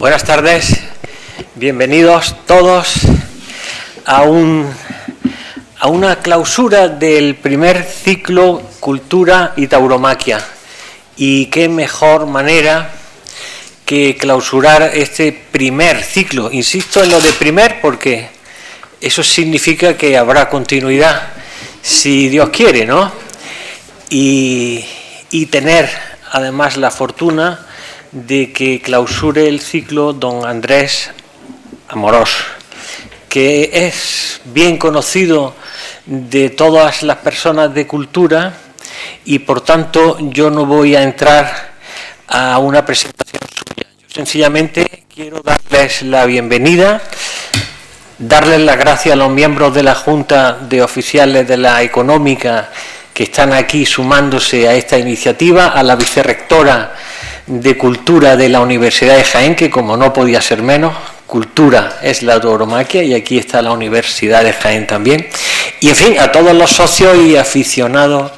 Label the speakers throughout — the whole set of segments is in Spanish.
Speaker 1: Buenas tardes, bienvenidos todos a una clausura del primer ciclo Cultura y Tauromaquia. Y qué mejor manera que clausurar este primer ciclo. Insisto en lo de primer porque eso significa que habrá continuidad, si Dios quiere, ¿no? Y tener además la fortuna de que clausure el ciclo don Andrés Amorós, que es bien conocido de todas las personas de cultura y por tanto yo no voy a entrar a una presentación suya. Yo sencillamente quiero darles la bienvenida, darles las gracias a los miembros de la Junta de Oficiales de la Económica que están aquí sumándose a esta iniciativa, a la vicerrectora de Cultura de la Universidad de Jaén, que como no podía ser menos, cultura es la tauromaquia y aquí está la Universidad de Jaén también. Y en fin, a todos los socios y aficionados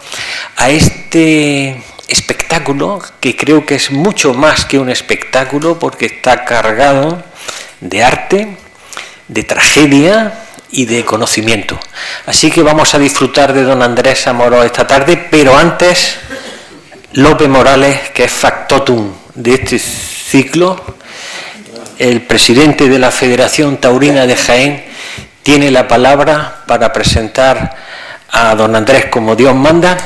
Speaker 1: a este espectáculo, que creo que es mucho más que un espectáculo porque está cargado de arte, de tragedia y de conocimiento. Así que vamos a disfrutar de don Andrés Amorós esta tarde, pero antes Lope Morales, que es factotum de este ciclo, el presidente de la Federación Taurina de Jaén, tiene la palabra para presentar a don Andrés como Dios manda,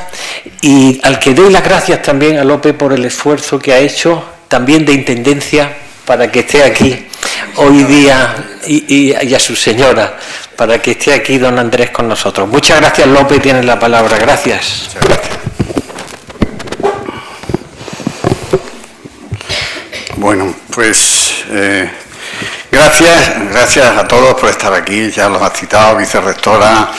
Speaker 1: y al que doy las gracias también a Lope por el esfuerzo que ha hecho, también de intendencia, para que esté aquí hoy día, y a su señora, para que esté aquí don Andrés con nosotros. Muchas gracias, Lope, tiene la palabra. Gracias.
Speaker 2: Muchas gracias. Bueno, pues gracias a todos por estar aquí, ya los ha citado, vicerrectora,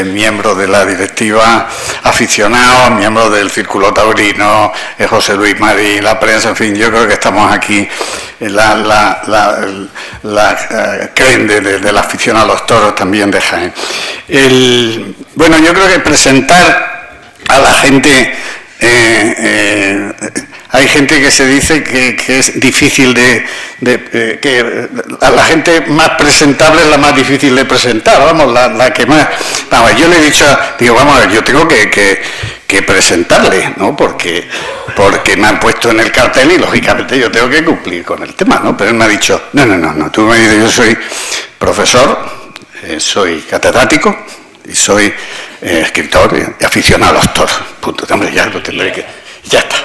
Speaker 2: miembros de la directiva, aficionados, miembros del Círculo Taurino, José Luis Marín, la prensa, en fin, yo creo que estamos aquí en la creen de la afición a los toros también de Jaén. Bueno, yo creo que presentar a la gente... hay gente que se dice que es difícil que a la gente más presentable es la más difícil de presentar, vamos, la que más... Vamos, yo le he dicho, digo, vamos a ver, yo tengo que presentarle, ¿no? Porque me han puesto en el cartel y lógicamente yo tengo que cumplir con el tema, ¿no? Pero él me ha dicho, no, tú me dices, yo soy profesor, soy catedrático y soy escritor y aficionado a los toros. Punto. Hombre, ya lo tendré que... Ya está.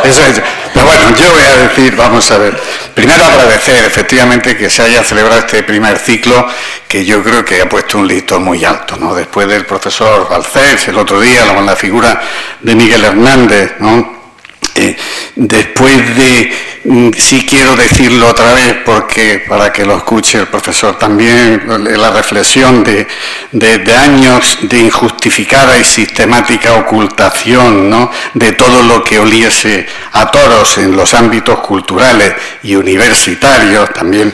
Speaker 2: Eso es. Pero bueno, yo voy a decir, vamos a ver, primero agradecer efectivamente que se haya celebrado este primer ciclo, que yo creo que ha puesto un listón muy alto, ¿no? Después del profesor Balcells, el otro día, con la figura de Miguel Hernández, ¿no? Después de, sí quiero decirlo otra vez, porque para que lo escuche el profesor también, la reflexión de años de injustificada y sistemática ocultación, ¿no?, de todo lo que oliese a toros en los ámbitos culturales y universitarios, también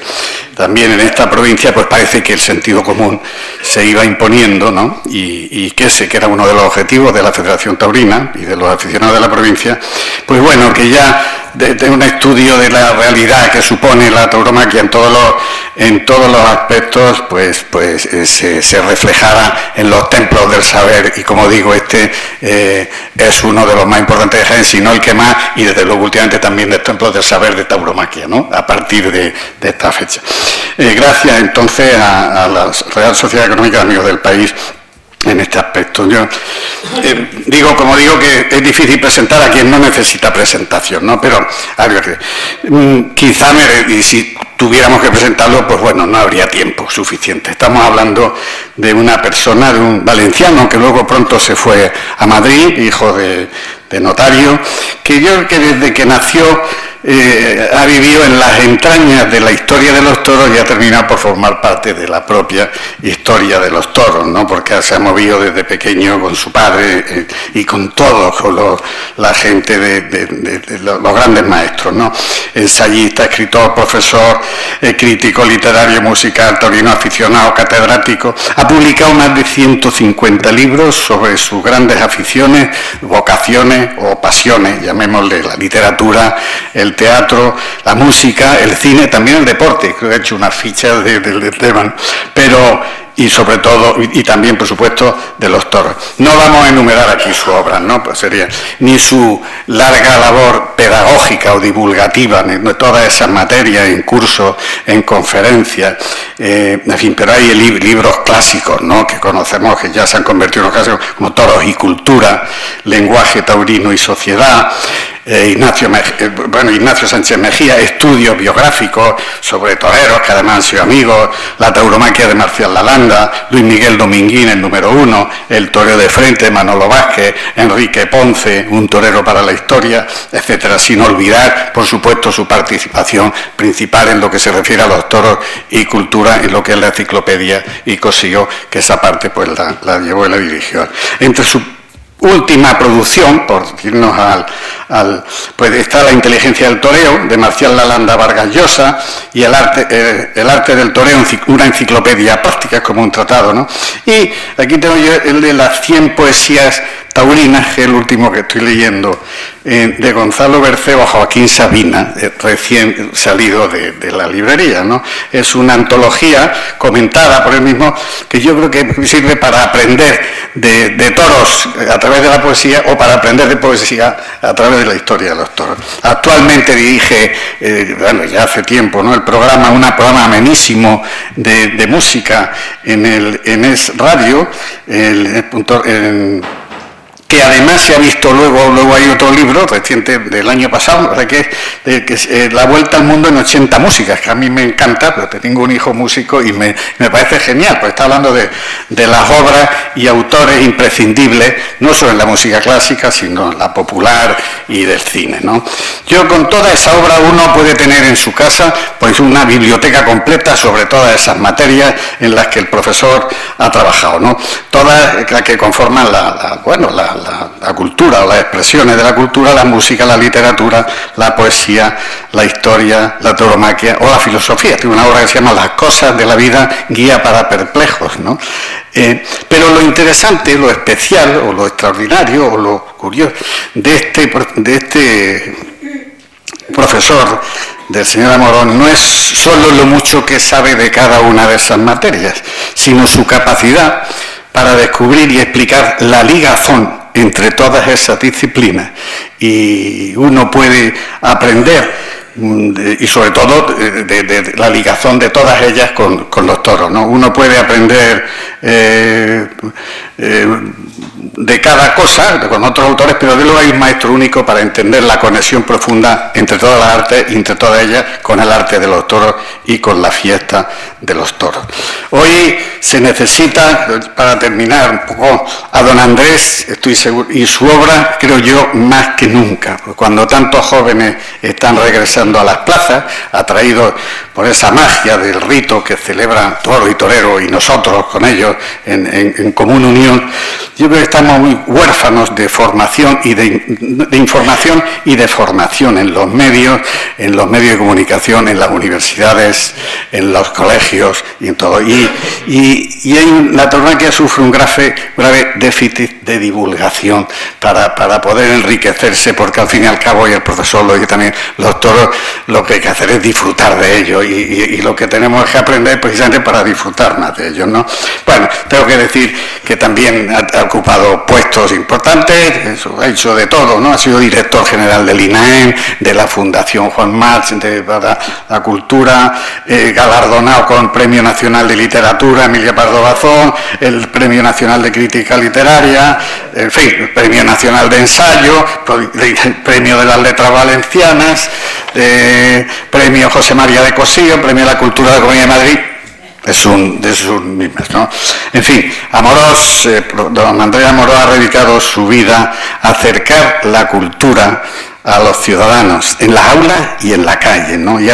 Speaker 2: en esta provincia, pues parece que el sentido común se iba imponiendo, ¿no? Y que ese que era uno de los objetivos de la Federación Taurina y de los aficionados de la provincia, pues bueno, que ya de un estudio de la realidad que supone la tauromaquia en todos los aspectos, pues se reflejara en los templos del saber, y como digo, este es uno de los más importantes de Jaén, si no el que más, y desde luego últimamente también de templos del saber de tauromaquia, ¿no?, a partir de esta fecha. Gracias entonces a la Real Sociedad Económica de Amigos del País en este aspecto. Yo digo que es difícil presentar a quien no necesita presentación, ¿no? Pero a ver, quizá y si tuviéramos que presentarlo, pues bueno, no habría tiempo suficiente. Estamos hablando de una persona, de un valenciano que luego pronto se fue a Madrid, hijo de notario, que yo creo que desde que nació ha vivido en las entrañas de la historia de los toros y ha terminado por formar parte de la propia historia de los toros, ¿no? Porque se ha movido desde pequeño con su padre y con todos, con la gente de los grandes maestros, ¿no? Ensayista, escritor, profesor, crítico literario, musical, taurino aficionado, catedrático. Ha publicado más de 150 libros sobre sus grandes aficiones, vocaciones o pasiones, llamémosle la literatura, el teatro, la música, el cine, también el deporte. Creo que he hecho unas fichas del tema, pero y sobre todo, y también, por supuesto, de los toros. No vamos a enumerar aquí su obra, ¿no? Pues sería ni su larga labor pedagógica o divulgativa, ni todas esas materias en cursos, en conferencias, en fin, pero hay libros clásicos, ¿no? Que conocemos, que ya se han convertido en clásicos, como Toros y Cultura, Lenguaje taurino y sociedad, Ignacio Sánchez Mejía, estudios biográficos sobre toreros que además han sido amigos, la tauromaquia de Marcial Lalanda, Luis Miguel Dominguín, el número 1, el toreo de frente, Manolo Vázquez, Enrique Ponce, un torero para la historia, etcétera, sin olvidar, por supuesto, su participación principal en lo que se refiere a los toros y cultura, en lo que es la enciclopedia, y consiguió que esa parte pues la llevó y la dirigió. Entre su última producción, por irnos pues está La inteligencia del toreo, de Marcial Lalanda Vargas Llosa, y el arte del toreo, una enciclopedia práctica, como un tratado, ¿no? Y aquí tengo yo el de las 100 poesías taurinas, que es el último que estoy leyendo, de Gonzalo Berceo a Joaquín Sabina, recién salido de la librería, ¿no? Es una antología comentada por él mismo, que yo creo que sirve para aprender de toros a través de la poesía, o para aprender de poesía a través de la historia de los toros. Actualmente dirige, ya hace tiempo, ¿no?, un programa amenísimo de música en Es Radio, que además se ha visto luego hay otro libro reciente del año pasado, que es La vuelta al mundo en 80 músicas, que a mí me encanta, pero tengo un hijo músico y me parece genial, porque está hablando de las obras y autores imprescindibles, no solo en la música clásica, sino en la popular y del cine, ¿no? Yo, con toda esa obra, uno puede tener en su casa pues una biblioteca completa sobre todas esas materias en las que el profesor ha trabajado, ¿no? Todas las que conforman la cultura, o las expresiones de la cultura, la música, la literatura, la poesía, la historia, la tauromaquia o la filosofía. Tiene una obra que se llama Las cosas de la vida, guía para perplejos, ¿no? Pero lo interesante, lo especial, o lo extraordinario, o lo curioso de este profesor, del señor Amorós, no es solo lo mucho que sabe de cada una de esas materias, sino su capacidad para descubrir y explicar la ligazón entre todas esas disciplinas, y uno puede aprender, y sobre todo de la ligazón de todas ellas con los toros, ¿no? Uno puede aprender de cada cosa con otros autores, pero de luego hay un maestro único para entender la conexión profunda entre todas las artes y entre todas ellas con el arte de los toros y con la fiesta de los toros. Hoy se necesita, para terminar un poco, a don Andrés, estoy seguro, y su obra, creo yo, más que nunca, cuando tantos jóvenes están regresando a las plazas, atraídos por esa magia del rito que celebran toros y toreros, y nosotros con ellos en común unión. Yo creo que estamos muy huérfanos de formación y de información y de formación en los medios de comunicación, en las universidades, en los colegios y en todo. La tauromaquia sufre un grave déficit de divulgación para poder enriquecerse, porque al fin y al cabo, y el profesor lo dice también, los toros, lo que hay que hacer es disfrutar de ellos, y lo que tenemos que aprender precisamente para disfrutar más de ellos, ¿no? Bueno, tengo que decir que también ha ocupado puestos importantes, ha hecho de todo, ¿no? Ha sido director general del INAEM, de la Fundación Juan March, para la cultura, galardonado con Premio Nacional de Literatura Emilia Pardo Bazán, el Premio Nacional de Crítica Literaria, en fin, el Premio Nacional de Ensayo, el Premio de las Letras Valencianas, Premio José María de Cossío, Premio de la Cultura de la Comunidad de Madrid. De sus mismas, ¿no? En fin, Amorós, don Andrés Amorós ha dedicado su vida a acercar la cultura a los ciudadanos, en las aulas y en la calle, ¿no? Y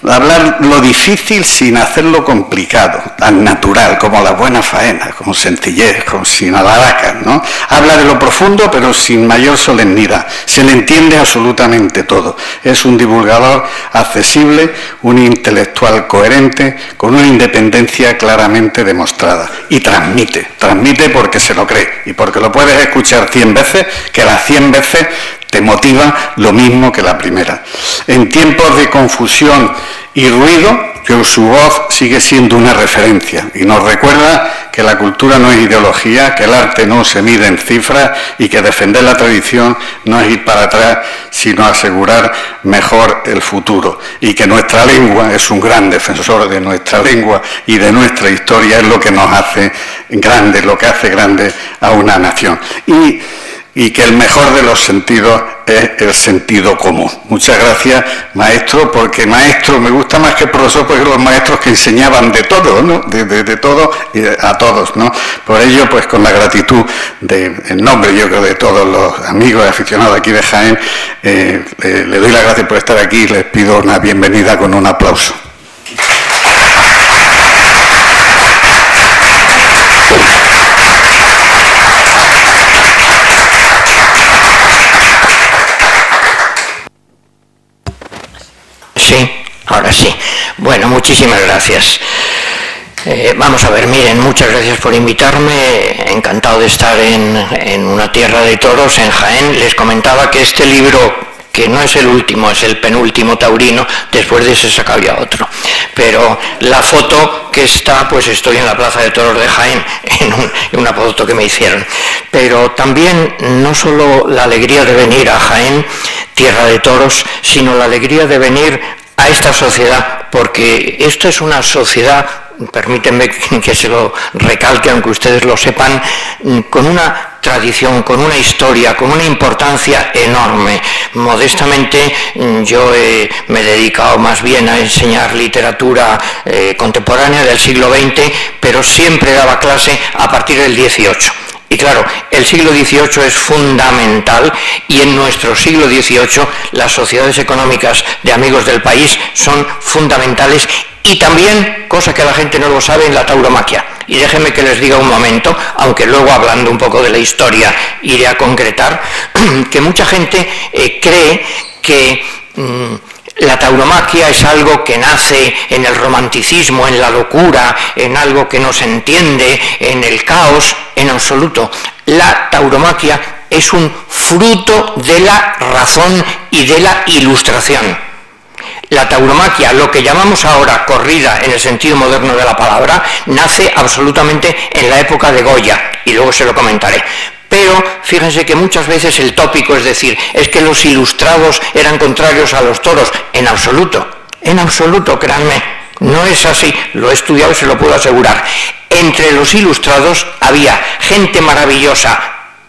Speaker 2: hablar lo difícil sin hacerlo complicado, tan natural como la buena faena, con sencillez, sin alaracas, ¿no? Habla de lo profundo, pero sin mayor solemnidad. Se le entiende absolutamente todo. Es un divulgador accesible, un intelectual coherente, con una independencia claramente demostrada. Y transmite porque se lo cree, y porque lo puedes escuchar 100 veces, que las 100 veces te motiva lo mismo que la primera. En tiempos de confusión y ruido, su voz sigue siendo una referencia y nos recuerda que la cultura no es ideología, que el arte no se mide en cifras y que defender la tradición no es ir para atrás, sino asegurar mejor el futuro, y que nuestra lengua, es un gran defensor de nuestra lengua y de nuestra historia, es lo que nos hace grandes, lo que hace grande a una nación. Y que el mejor de los sentidos es el sentido común. Muchas gracias, maestro, porque maestro me gusta más que profesor, porque los maestros que enseñaban de todo, ¿no? De todo a todos, ¿no? Por ello, pues con la gratitud en nombre, yo creo, de todos los amigos y aficionados aquí de Jaén, le doy las gracias por estar aquí y les pido una bienvenida con un aplauso.
Speaker 3: Sí, ahora sí. Bueno, muchísimas gracias. Vamos a ver, miren, muchas gracias por invitarme. Encantado de estar en una tierra de toros, en Jaén. Les comentaba que este libro, que no es el último, es el penúltimo taurino, después de ese he sacado ya otro. Pero la foto que está, pues estoy en la Plaza de Toros de Jaén, en una foto que me hicieron. Pero también, no solo la alegría de venir a Jaén, tierra de toros, sino la alegría de venir a esta sociedad, porque esto es una sociedad, permítanme que se lo recalque, aunque ustedes lo sepan, con una tradición, con una historia, con una importancia enorme. Modestamente yo me he dedicado más bien a enseñar literatura contemporánea del siglo XX, pero siempre daba clase a partir del XVIII. Y claro, el siglo XVIII es fundamental, y en nuestro siglo XVIII las sociedades económicas de amigos del país son fundamentales, y también, cosa que la gente no lo sabe, en la tauromaquia. Y déjenme que les diga un momento, aunque luego hablando un poco de la historia iré a concretar, que mucha gente cree que la tauromaquia es algo que nace en el romanticismo, en la locura, en algo que no se entiende, en el caos. En absoluto. La tauromaquia es un fruto de la razón y de la ilustración. La tauromaquia, lo que llamamos ahora corrida en el sentido moderno de la palabra, nace absolutamente en la época de Goya, y luego se lo comentaré. Pero fíjense que muchas veces el tópico es decir, es que los ilustrados eran contrarios a los toros. En absoluto, créanme, no es así, lo he estudiado y se lo puedo asegurar. Entre los ilustrados había gente maravillosa,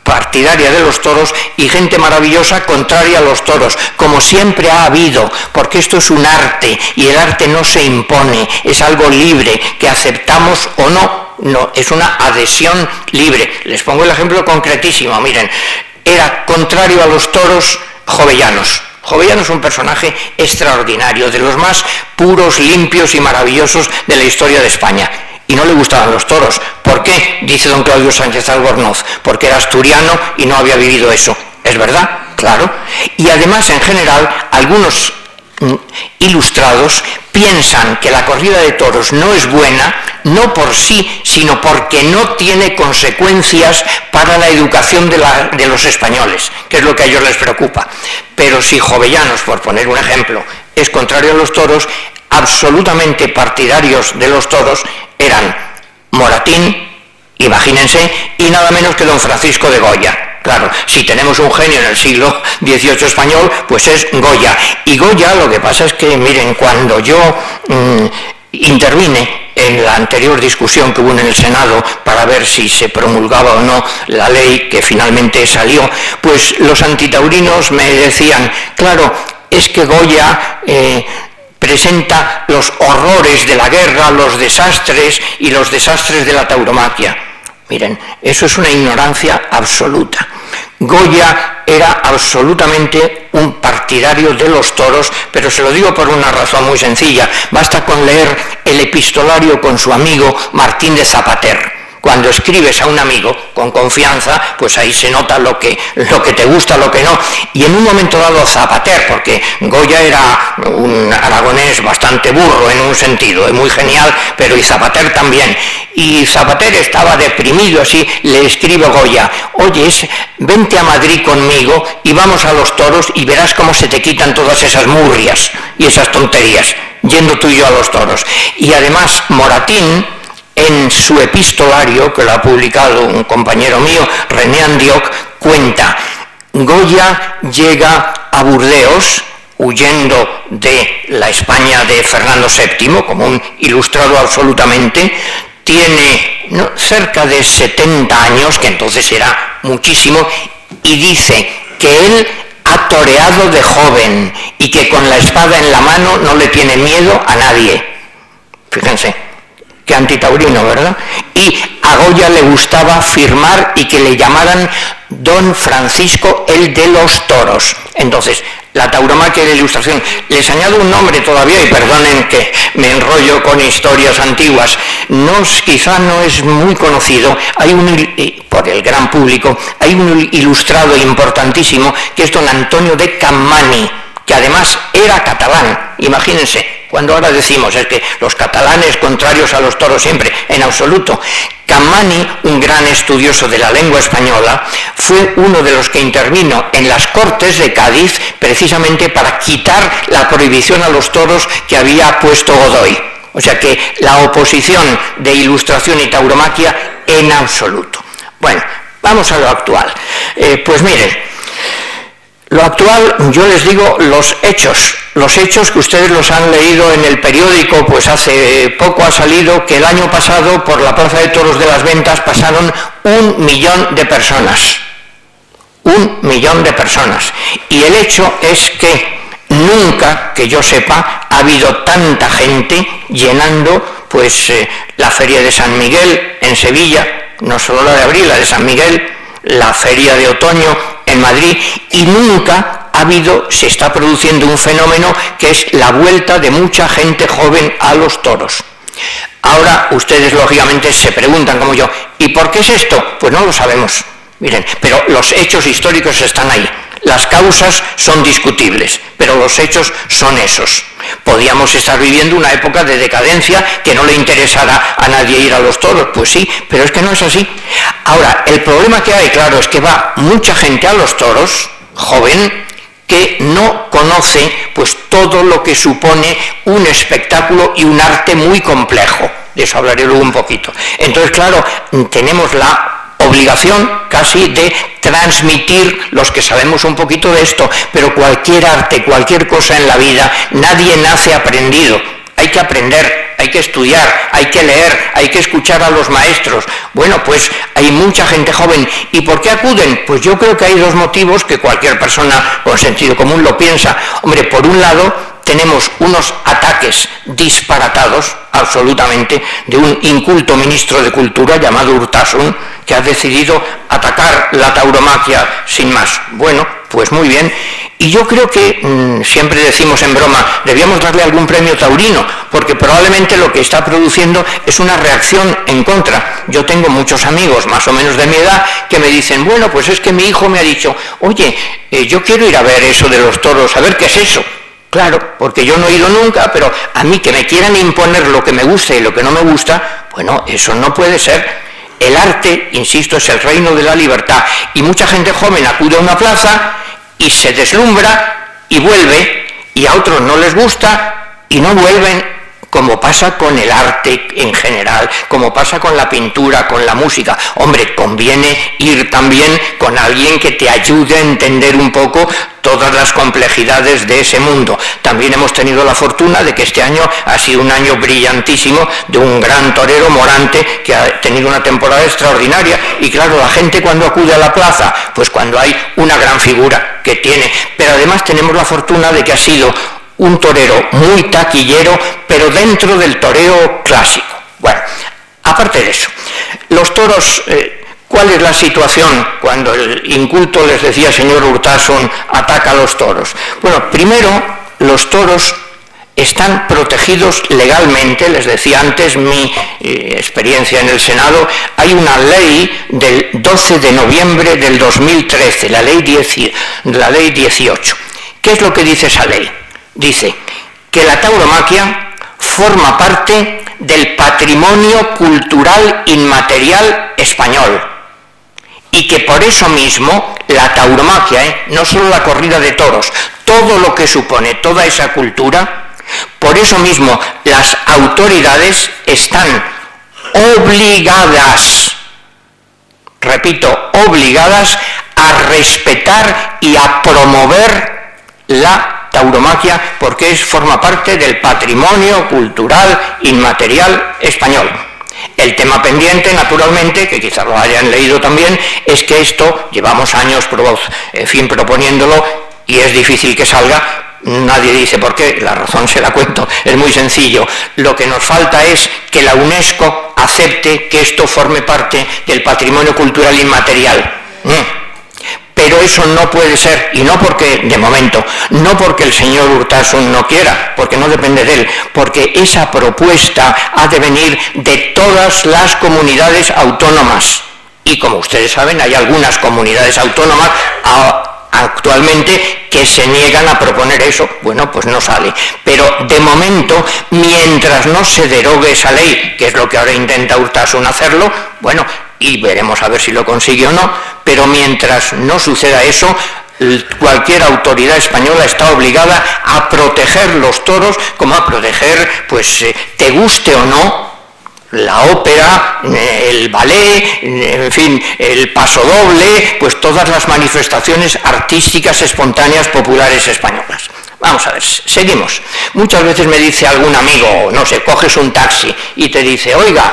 Speaker 3: partidaria de los toros, y gente maravillosa contraria a los toros, como siempre ha habido, porque esto es un arte, y el arte no se impone, es algo libre, que aceptamos o no, es una adhesión libre. Les pongo el ejemplo concretísimo, miren, era contrario a los toros Jovellanos. Jovellanos es un personaje extraordinario, de los más puros, limpios y maravillosos de la historia de España. Y no le gustaban los toros. ¿Por qué? Dice don Claudio Sánchez Albornoz. Porque era asturiano y no había vivido eso. ¿Es verdad? Claro. Y además, en general, algunos ilustrados piensan que la corrida de toros no es buena, no por sí, sino porque no tiene consecuencias para la educación de los españoles, que es lo que a ellos les preocupa. Pero si Jovellanos, por poner un ejemplo, es contrario a los toros, absolutamente partidarios de los toros eran Moratín, imagínense, y nada menos que don Francisco de Goya. Claro, si tenemos un genio en el siglo XVIII español, pues es Goya. Y Goya, lo que pasa es que, miren, cuando yo intervine en la anterior discusión que hubo en el Senado para ver si se promulgaba o no la ley que finalmente salió, pues los antitaurinos me decían, claro, es que Goya presenta los horrores de la guerra, los desastres y los desastres de la tauromaquia. Miren, eso es una ignorancia absoluta. Goya era absolutamente un partidario de los toros, pero se lo digo por una razón muy sencilla. Basta con leer el epistolario con su amigo Martín de Zapater. Cuando escribes a un amigo con confianza, pues ahí se nota lo que te gusta, lo que no. Y en un momento dado Zapater, porque Goya era un aragonés bastante burro en un sentido, muy genial, pero y Zapater también. Y Zapater estaba deprimido, así le escribe Goya: oye, vente a Madrid conmigo y vamos a los toros y verás cómo se te quitan todas esas murrias y esas tonterías, yendo tú y yo a los toros. Y además Moratín, en su epistolario, que lo ha publicado un compañero mío, René Andioc, cuenta: Goya llega a Burdeos, huyendo de la España de Fernando VII, como un ilustrado absolutamente, tiene cerca de 70 años, que entonces era muchísimo, y dice que él ha toreado de joven y que con la espada en la mano no le tiene miedo a nadie. Fíjense, qué antitaurino, ¿verdad? Y a Goya le gustaba firmar y que le llamaran Don Francisco el de los toros. Entonces, la tauromaquia y la ilustración. Les añado un nombre todavía, y perdonen que me enrollo con historias antiguas. Quizá no es muy conocido, por el gran público, hay un ilustrado importantísimo que es don Antonio de Cammani, que además era catalán. Imagínense, cuando ahora decimos es que los catalanes contrarios a los toros siempre, en absoluto. Cammani, un gran estudioso de la lengua española, fue uno de los que intervino en las Cortes de Cádiz precisamente para quitar la prohibición a los toros que había puesto Godoy. O sea que la oposición de ilustración y tauromaquia en absoluto. Bueno, vamos a lo actual. Pues miren, lo actual, yo les digo los hechos que ustedes los han leído en el periódico, pues hace poco ha salido que el año pasado por la Plaza de Toros de las Ventas pasaron 1 millón de personas. 1 millón de personas. Y el hecho es que nunca, que yo sepa, ha habido tanta gente llenando pues la Feria de San Miguel en Sevilla, no solo la de abril, la de San Miguel, la Feria de Otoño en Madrid, y nunca se está produciendo un fenómeno que es la vuelta de mucha gente joven a los toros. Ahora ustedes lógicamente se preguntan como yo, ¿y por qué es esto? Pues no lo sabemos, miren, pero los hechos históricos están ahí. Las causas son discutibles, pero los hechos son esos. Podíamos estar viviendo una época de decadencia que no le interesará a nadie ir a los toros, pues sí, pero es que no es así. Ahora, el problema que hay, claro, es que va mucha gente a los toros, joven, que no conoce pues todo lo que supone un espectáculo y un arte muy complejo. De eso hablaré luego un poquito. Entonces, claro, tenemos la obligación casi de transmitir los que sabemos un poquito de esto, pero cualquier arte, cualquier cosa en la vida, nadie nace aprendido. Hay que aprender, hay que estudiar, hay que leer, hay que escuchar a los maestros. Bueno, pues hay mucha gente joven. ¿Y por qué acuden? Pues yo creo que hay 2 motivos que cualquier persona con sentido común lo piensa. Hombre, por un lado, tenemos unos ataques disparatados, absolutamente, de un inculto ministro de Cultura llamado Urtasun, que ha decidido atacar la tauromaquia sin más. Bueno, pues muy bien. Y yo creo que, siempre decimos en broma, debíamos darle algún premio taurino, porque probablemente lo que está produciendo es una reacción en contra. Yo tengo muchos amigos, más o menos de mi edad, que me dicen, bueno, pues es que mi hijo me ha dicho, oye, yo quiero ir a ver eso de los toros, a ver qué es eso. Claro, porque yo no he ido nunca, pero a mí que me quieran imponer lo que me gusta y lo que no me gusta, bueno, eso no puede ser. El arte, insisto, es el reino de la libertad, y mucha gente joven acude a una plaza y se deslumbra y vuelve, y a otros no les gusta y no vuelven, como pasa con el arte en general, como pasa con la pintura, con la música. Hombre, conviene ir también con alguien que te ayude a entender un poco todas las complejidades de ese mundo. También hemos tenido la fortuna de que este año ha sido un año brillantísimo de un gran torero, Morante, que ha tenido una temporada extraordinaria. Y claro, la gente cuando acude a la plaza, pues cuando hay una gran figura que tiene. Pero además tenemos la fortuna de que ha sido un torero muy taquillero, pero dentro del toreo clásico. Bueno, aparte de eso, los toros, ¿cuál es la situación cuando el inculto, les decía señor Urtasun, ataca a los toros? Bueno, primero, los toros están protegidos legalmente. Les decía antes mi experiencia en el Senado. Hay una ley del 12 de noviembre del 2013, la ley 18. ¿Qué es lo que dice esa ley? Dice que la tauromaquia forma parte del patrimonio cultural inmaterial español. Y que por eso mismo la tauromaquia, no solo la corrida de toros, todo lo que supone toda esa cultura, por eso mismo las autoridades están obligadas, repito, obligadas a respetar y a promover la tauromaquia porque forma parte del patrimonio cultural inmaterial español. El tema pendiente, naturalmente, que quizás lo hayan leído también, es que esto llevamos años proponiéndolo y es difícil que salga. Nadie dice por qué, la razón se la cuento, es muy sencillo. Lo que nos falta es que la UNESCO acepte que esto forme parte del patrimonio cultural inmaterial. Pero eso no puede ser, y no porque, de momento, no porque el señor Urtasun no quiera, porque no depende de él, porque esa propuesta ha de venir de todas las comunidades autónomas. Y como ustedes saben, hay algunas comunidades autónomas actualmente que se niegan a proponer eso. Bueno, pues no sale. Pero de momento, mientras no se derogue esa ley, que es lo que ahora intenta Urtasun hacerlo, bueno, y veremos a ver si lo consigue o no, pero mientras no suceda eso, cualquier autoridad española está obligada a proteger los toros como a proteger, pues, te guste o no, la ópera, el ballet, en fin, el pasodoble, pues todas las manifestaciones artísticas espontáneas populares españolas. Vamos a ver, seguimos. Muchas veces me dice algún amigo, no sé, coges un taxi y te dice, oiga,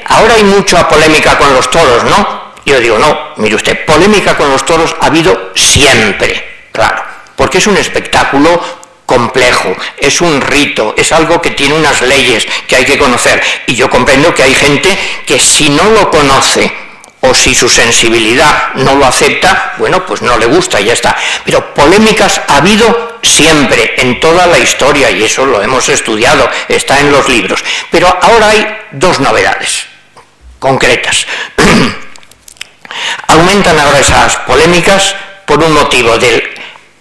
Speaker 3: ahora hay mucha polémica con los toros, ¿no? Yo digo, no, mire usted, polémica con los toros ha habido siempre, claro, porque es un espectáculo complejo, es un rito, es algo que tiene unas leyes que hay que conocer. Y yo comprendo que hay gente que si no lo conoce, o si su sensibilidad no lo acepta, bueno, pues no le gusta y ya está. Pero polémicas ha habido siempre, en toda la historia, y eso lo hemos estudiado, está en los libros. Pero ahora hay dos novedades concretas. Aumentan ahora esas polémicas por un motivo del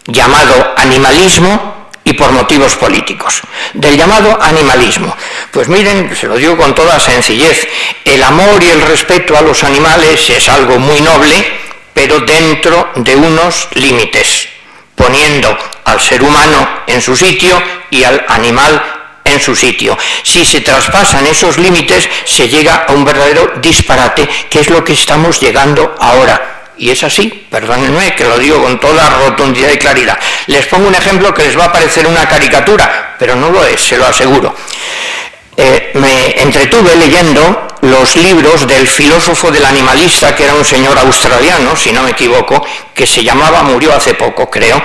Speaker 3: llamado animalismo y por motivos políticos. Del llamado animalismo, pues miren, se lo digo con toda sencillez, el amor y el respeto a los animales es algo muy noble, pero dentro de unos límites, poniendo al ser humano en su sitio y al animal en su sitio. Si se traspasan esos límites, se llega a un verdadero disparate, que es lo que estamos llegando ahora. Y es así, perdónenme que lo digo con toda rotundidad y claridad. Les pongo un ejemplo que les va a parecer una caricatura, pero no lo es, se lo aseguro. Me entretuve leyendo los libros del filósofo del animalista, que era un señor australiano, si no me equivoco, que se llamaba, murió hace poco creo,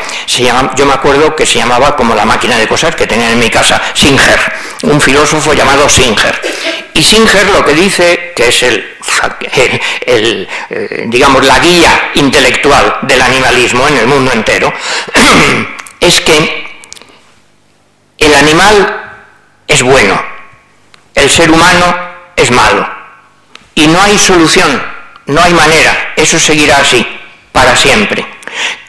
Speaker 3: yo me acuerdo que se llamaba como la máquina de coser que tenía en mi casa, Singer, un filósofo llamado Singer. Y Singer lo que dice, que es digamos, la guía intelectual del animalismo en el mundo entero, es que el animal es bueno, el ser humano es malo, y no hay solución, no hay manera, eso seguirá así, para siempre.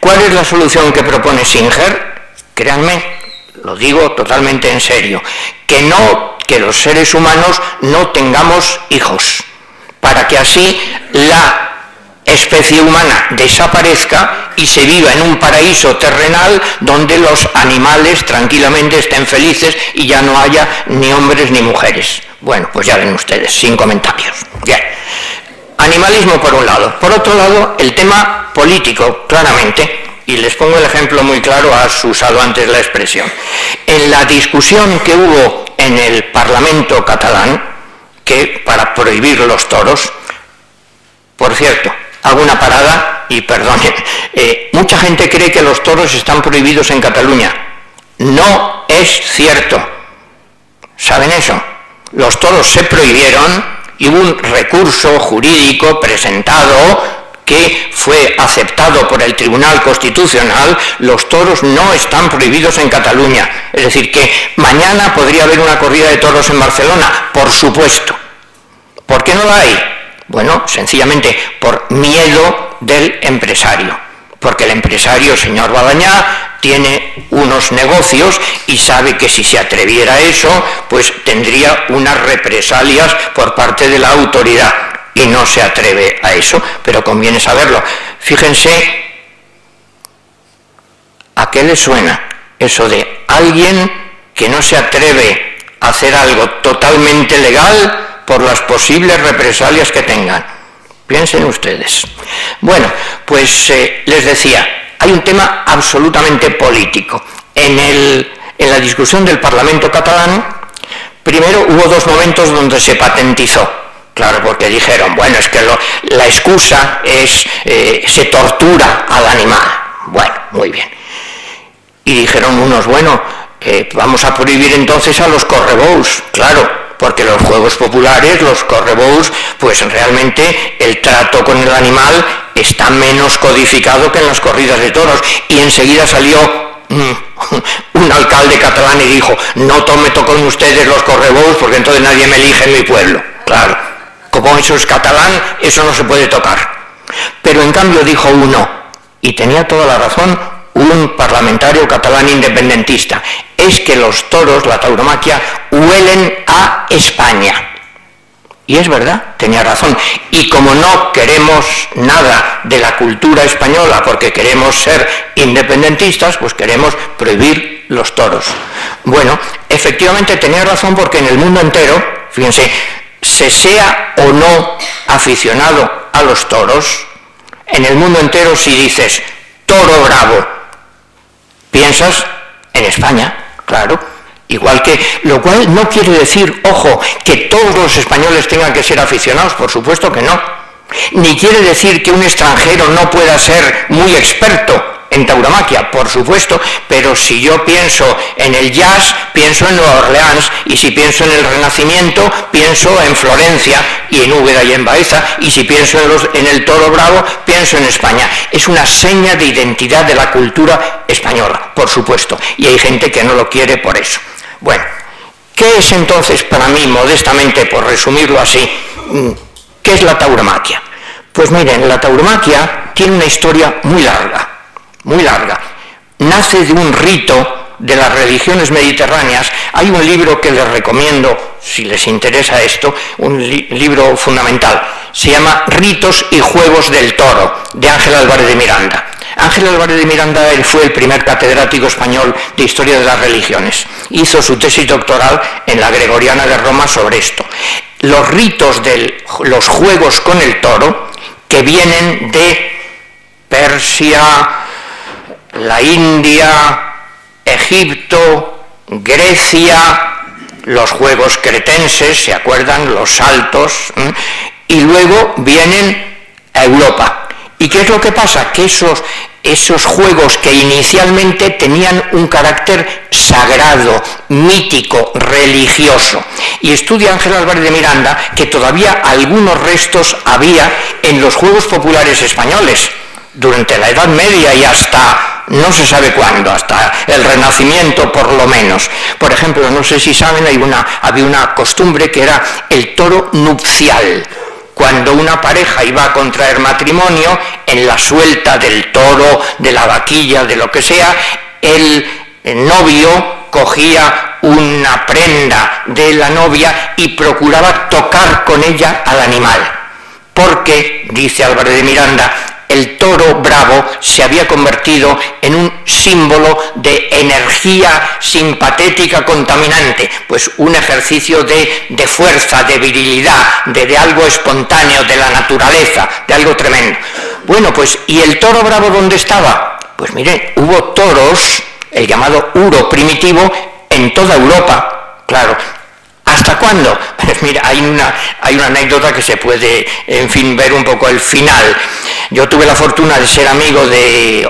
Speaker 3: ¿Cuál es la solución que propone Singer? Créanme, lo digo totalmente en serio, que los seres humanos no tengamos hijos, para que así la especie humana desaparezca y se viva en un paraíso terrenal donde los animales tranquilamente estén felices y ya no haya ni hombres ni mujeres. Bueno, pues ya ven ustedes, sin comentarios. Bien. Animalismo por un lado. Por otro lado, el tema político, claramente, y les pongo el ejemplo muy claro, has usado antes la expresión. En la discusión que hubo en el Parlamento catalán, que para prohibir los toros, por cierto, hago una parada y perdonen, mucha gente cree que los toros están prohibidos en Cataluña. No es cierto. ¿Saben eso? Los toros se prohibieron y hubo un recurso jurídico presentado que fue aceptado por el Tribunal Constitucional. Los toros no están prohibidos en Cataluña. Es decir, que mañana podría haber una corrida de toros en Barcelona, por supuesto. ¿Por qué no la hay? Bueno, sencillamente por miedo del empresario. Porque el empresario, señor Badañá, tiene unos negocios y sabe que si se atreviera a eso, pues tendría unas represalias por parte de la autoridad, y no se atreve a eso, pero conviene saberlo. Fíjense, ¿a qué le suena eso de alguien que no se atreve a hacer algo totalmente legal por las posibles represalias que tengan? Piensen ustedes. Bueno, pues les decía, hay un tema absolutamente político. En la discusión del Parlamento catalán, primero hubo dos momentos donde se patentizó. Claro, porque dijeron, bueno, es que la excusa es se tortura al animal. Bueno, muy bien. Y dijeron unos, bueno, vamos a prohibir entonces a los correbous, claro, porque los juegos populares, los correbous, pues realmente el trato con el animal está menos codificado que en las corridas de toros. Y enseguida salió un alcalde catalán y dijo, no toquen ustedes los correbous porque entonces nadie me elige en mi pueblo. Claro, como eso es catalán, eso no se puede tocar. Pero en cambio dijo uno, y tenía toda la razón, un parlamentario catalán independentista, es que los toros, la tauromaquia, huelen a España. Y es verdad, tenía razón. Y como no queremos nada de la cultura española porque queremos ser independentistas, pues queremos prohibir los toros. Bueno, efectivamente tenía razón, porque en el mundo entero, fíjense, se sea o no aficionado a los toros, en el mundo entero si dices toro bravo, piensas en España, claro, igual que, lo cual no quiere decir, ojo, que todos los españoles tengan que ser aficionados, por supuesto que no, ni quiere decir que un extranjero no pueda ser muy experto en tauromaquia, por supuesto, pero si yo pienso en el jazz, pienso en Nueva Orleans, y si pienso en el Renacimiento, pienso en Florencia y en Úbeda y en Baeza, y si pienso en el toro bravo, pienso en España. Es una seña de identidad de la cultura española, por supuesto, y hay gente que no lo quiere por eso. Bueno, ¿qué es entonces para mí, modestamente, por resumirlo así, qué es la tauromaquia? Pues miren, la tauromaquia tiene una historia muy larga. Nace de un rito de las religiones mediterráneas. Hay un libro que les recomiendo, si les interesa esto, un libro fundamental, se llama Ritos y Juegos del Toro, de Ángel Álvarez de Miranda. Ángel Álvarez de Miranda, él fue el primer catedrático español de Historia de las Religiones. Hizo su tesis doctoral en la Gregoriana de Roma sobre esto. Los ritos de los juegos con el toro, que vienen de Persia, la India, Egipto, Grecia, los juegos cretenses, ¿se acuerdan? Los saltos, y luego vienen a Europa. ¿Y qué es lo que pasa? Que esos juegos que inicialmente tenían un carácter sagrado, mítico, religioso. Y estudia Ángel Álvarez de Miranda que todavía algunos restos había en los juegos populares españoles, durante la Edad Media y hasta no se sabe cuándo, hasta el Renacimiento por lo menos. Por ejemplo, no sé si saben, había una costumbre que era el toro nupcial. Cuando una pareja iba a contraer matrimonio, en la suelta del toro, de la vaquilla, de lo que sea, el novio cogía una prenda de la novia y procuraba tocar con ella al animal. Porque, dice Álvarez de Miranda, el toro bravo se había convertido en un símbolo de energía simpatética contaminante, pues un ejercicio de fuerza, de virilidad, de algo espontáneo, de la naturaleza, de algo tremendo. Bueno, pues, ¿y el toro bravo dónde estaba? Pues miren, hubo toros, el llamado uro primitivo, en toda Europa, claro. ¿Hasta cuándo? Pues mira, hay una anécdota que se puede, en fin, ver un poco el final. Yo tuve la fortuna de ser amigo de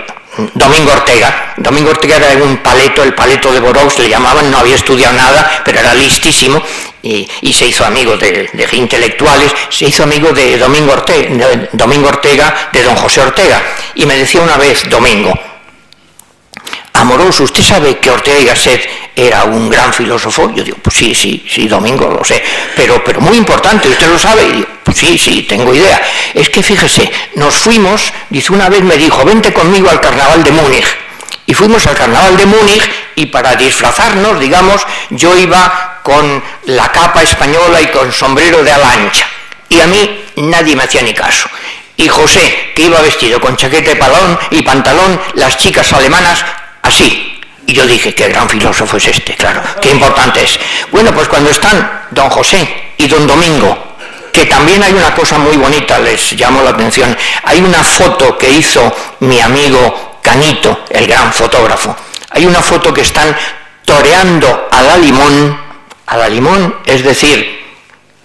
Speaker 3: Domingo Ortega. Domingo Ortega era un paleto, el paleto de Boroux le llamaban, no había estudiado nada, pero era listísimo, y se hizo amigo de intelectuales, se hizo amigo de Domingo Ortega, de don José Ortega. Y me decía una vez Domingo: Amoroso, ¿usted sabe que Ortega y Gasset era un gran filósofo? Yo digo, pues sí, Domingo, lo sé, pero muy importante, ¿usted lo sabe? Y digo, pues sí, tengo idea. Es que fíjese, nos fuimos, dice, una vez me dijo, vente conmigo al carnaval de Múnich. Y fuimos al carnaval de Múnich y para disfrazarnos, digamos, yo iba con la capa española y con sombrero de ala ancha. Y a mí nadie me hacía ni caso. Y José, que iba vestido con chaqueta y pantalón, las chicas alemanas así. Y yo dije, qué gran filósofo es este, claro, qué importante es. Bueno, pues cuando están don José y don Domingo, que también hay una cosa muy bonita, les llamo la atención, hay una foto que hizo mi amigo Canito, el gran fotógrafo, hay una foto que están toreando a la limón, es decir,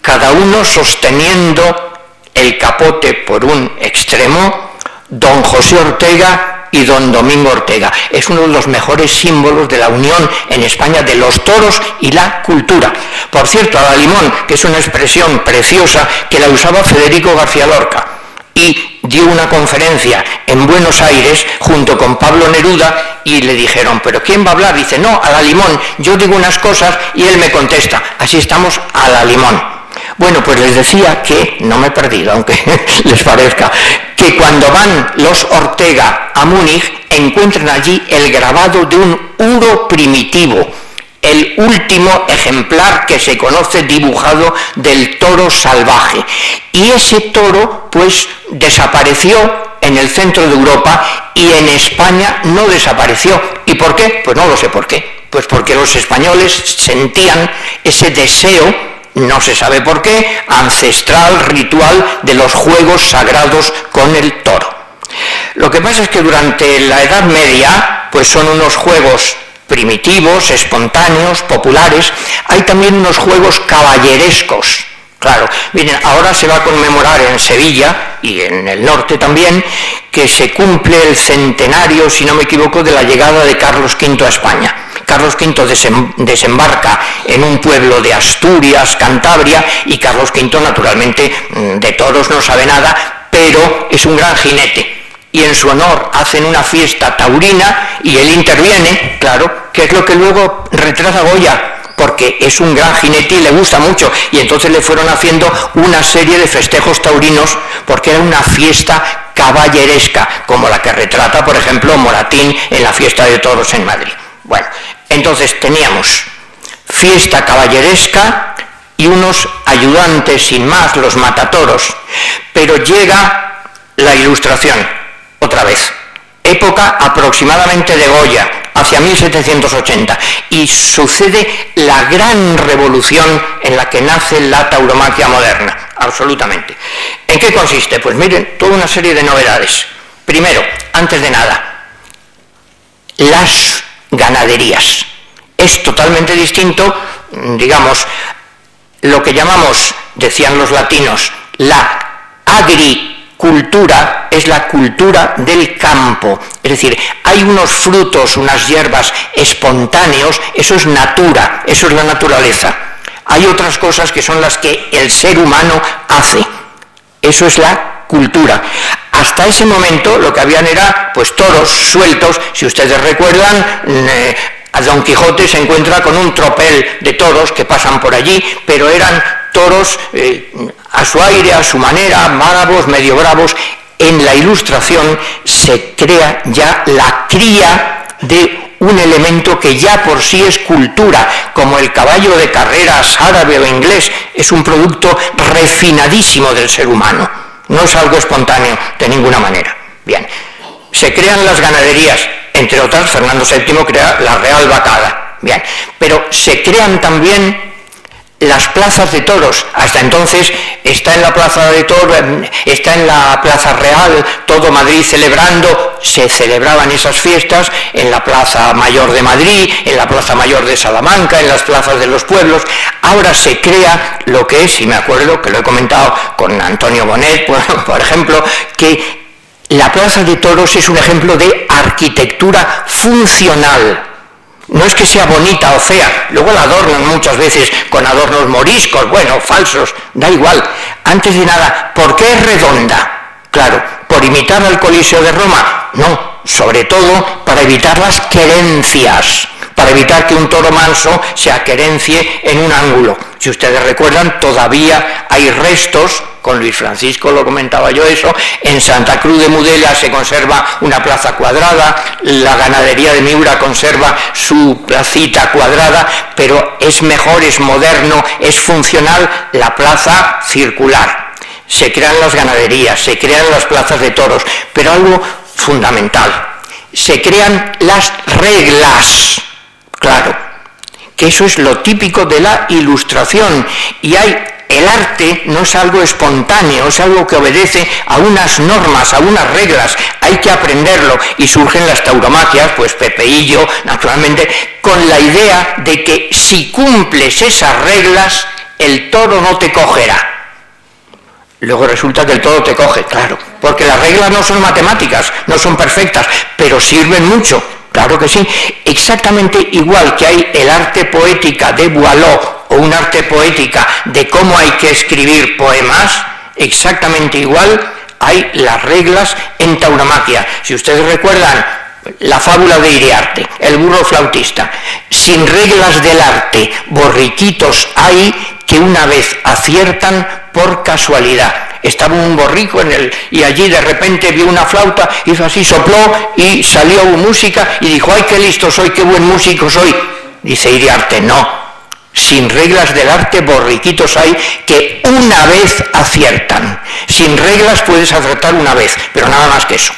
Speaker 3: cada uno sosteniendo el capote por un extremo, don José Ortega y don Domingo Ortega. Es uno de los mejores símbolos de la unión en España de los toros y la cultura. Por cierto, a la limón, que es una expresión preciosa que la usaba Federico García Lorca, y dio una conferencia en Buenos Aires junto con Pablo Neruda y le dijeron, ¿pero quién va a hablar? Dice, no, a la limón, yo digo unas cosas y él me contesta, así estamos a la limón. Bueno, pues les decía que, no me he perdido, aunque les parezca, que cuando van los Ortega a Múnich encuentran allí el grabado de un uro primitivo, el último ejemplar que se conoce dibujado del toro salvaje. Y ese toro, pues, desapareció en el centro de Europa y en España no desapareció. ¿Y por qué? Pues no lo sé por qué. Pues porque los españoles sentían ese deseo, no se sabe por qué, ancestral, ritual de los juegos sagrados con el toro. Lo que pasa es que durante la Edad Media, pues son unos juegos primitivos, espontáneos, populares. Hay también unos juegos caballerescos. Claro, miren, ahora se va a conmemorar en Sevilla y en el norte también que se cumple el centenario, si no me equivoco, de la llegada de Carlos V a España. Carlos V desembarca en un pueblo de Asturias, Cantabria, y Carlos V, naturalmente, de toros no sabe nada, pero es un gran jinete. Y en su honor hacen una fiesta taurina y él interviene, claro, que es lo que luego retrata Goya, porque es un gran jinete y le gusta mucho, y entonces le fueron haciendo una serie de festejos taurinos, porque era una fiesta caballeresca, como la que retrata, por ejemplo, Moratín en la fiesta de toros en Madrid. Bueno, entonces teníamos fiesta caballeresca y unos ayudantes sin más, los matatoros, pero llega la Ilustración, otra vez, época aproximadamente de Goya, hacia 1780, y sucede la gran revolución en la que nace la tauromaquia moderna, absolutamente. ¿En qué consiste? Pues miren, toda una serie de novedades. Primero, antes de nada, las ganaderías. Es totalmente distinto, digamos, lo que llamamos, decían los latinos, la agricultura, es la cultura del campo. Es decir, hay unos frutos, unas hierbas espontáneos, eso es natura, eso es la naturaleza. Hay otras cosas que son las que el ser humano hace. Eso es la cultura. Hasta ese momento lo que habían era pues toros sueltos. Si ustedes recuerdan, a Don Quijote se encuentra con un tropel de toros que pasan por allí, pero eran toros a su aire, a su manera, bravos, medio bravos. En la Ilustración se crea ya la cría de un elemento que ya por sí es cultura, como el caballo de carreras árabe o inglés, es un producto refinadísimo del ser humano. No es algo espontáneo de ninguna manera. Bien, se crean las ganaderías, entre otras Fernando VII crea la Real Vacada. Bien, pero se crean también las plazas de toros. Hasta entonces está en la plaza de toros, está en la Plaza Real, todo Madrid celebrando. Se celebraban esas fiestas en la Plaza Mayor de Madrid, en la Plaza Mayor de Salamanca, en las plazas de los pueblos. Ahora se crea lo que es, y me acuerdo que lo he comentado con Antonio Bonet, por ejemplo, que la Plaza de Toros es un ejemplo de arquitectura funcional. No es que sea bonita o fea, luego la adornan muchas veces con adornos moriscos, bueno, falsos, da igual. Antes de nada, ¿por qué es redonda? Claro, ¿por imitar al Coliseo de Roma? No, sobre todo para evitar las querencias, para evitar que un toro manso se aquerencie en un ángulo. Si ustedes recuerdan, todavía hay restos, con Luis Francisco lo comentaba yo eso, en Santa Cruz de Mudela se conserva una plaza cuadrada, la ganadería de Miura conserva su placita cuadrada, pero es mejor, es moderno, es funcional la plaza circular. Se crean las ganaderías, se crean las plazas de toros, pero algo fundamental, se crean las reglas, claro, que eso es lo típico de la Ilustración, y el arte no es algo espontáneo, es algo que obedece a unas normas, a unas reglas, hay que aprenderlo, y surgen las tauromaquias, pues Pepeillo, naturalmente, con la idea de que si cumples esas reglas, el toro no te cogerá. Luego resulta que el toro te coge, claro, porque las reglas no son matemáticas, no son perfectas, pero sirven mucho, claro que sí. Exactamente igual que hay el arte poética de Boileau, o un arte poética de cómo hay que escribir poemas, exactamente igual hay las reglas en tauromaquia. Si ustedes recuerdan la fábula de Iriarte, el burro flautista, sin reglas del arte, borriquitos hay que una vez aciertan por casualidad. Estaba un borrico y allí de repente vio una flauta, hizo así, sopló y salió música y dijo, ¡ay, qué listo soy, qué buen músico soy! Dice Iriarte, no, sin reglas del arte, borriquitos hay que una vez aciertan. Sin reglas puedes acertar una vez, pero nada más que eso.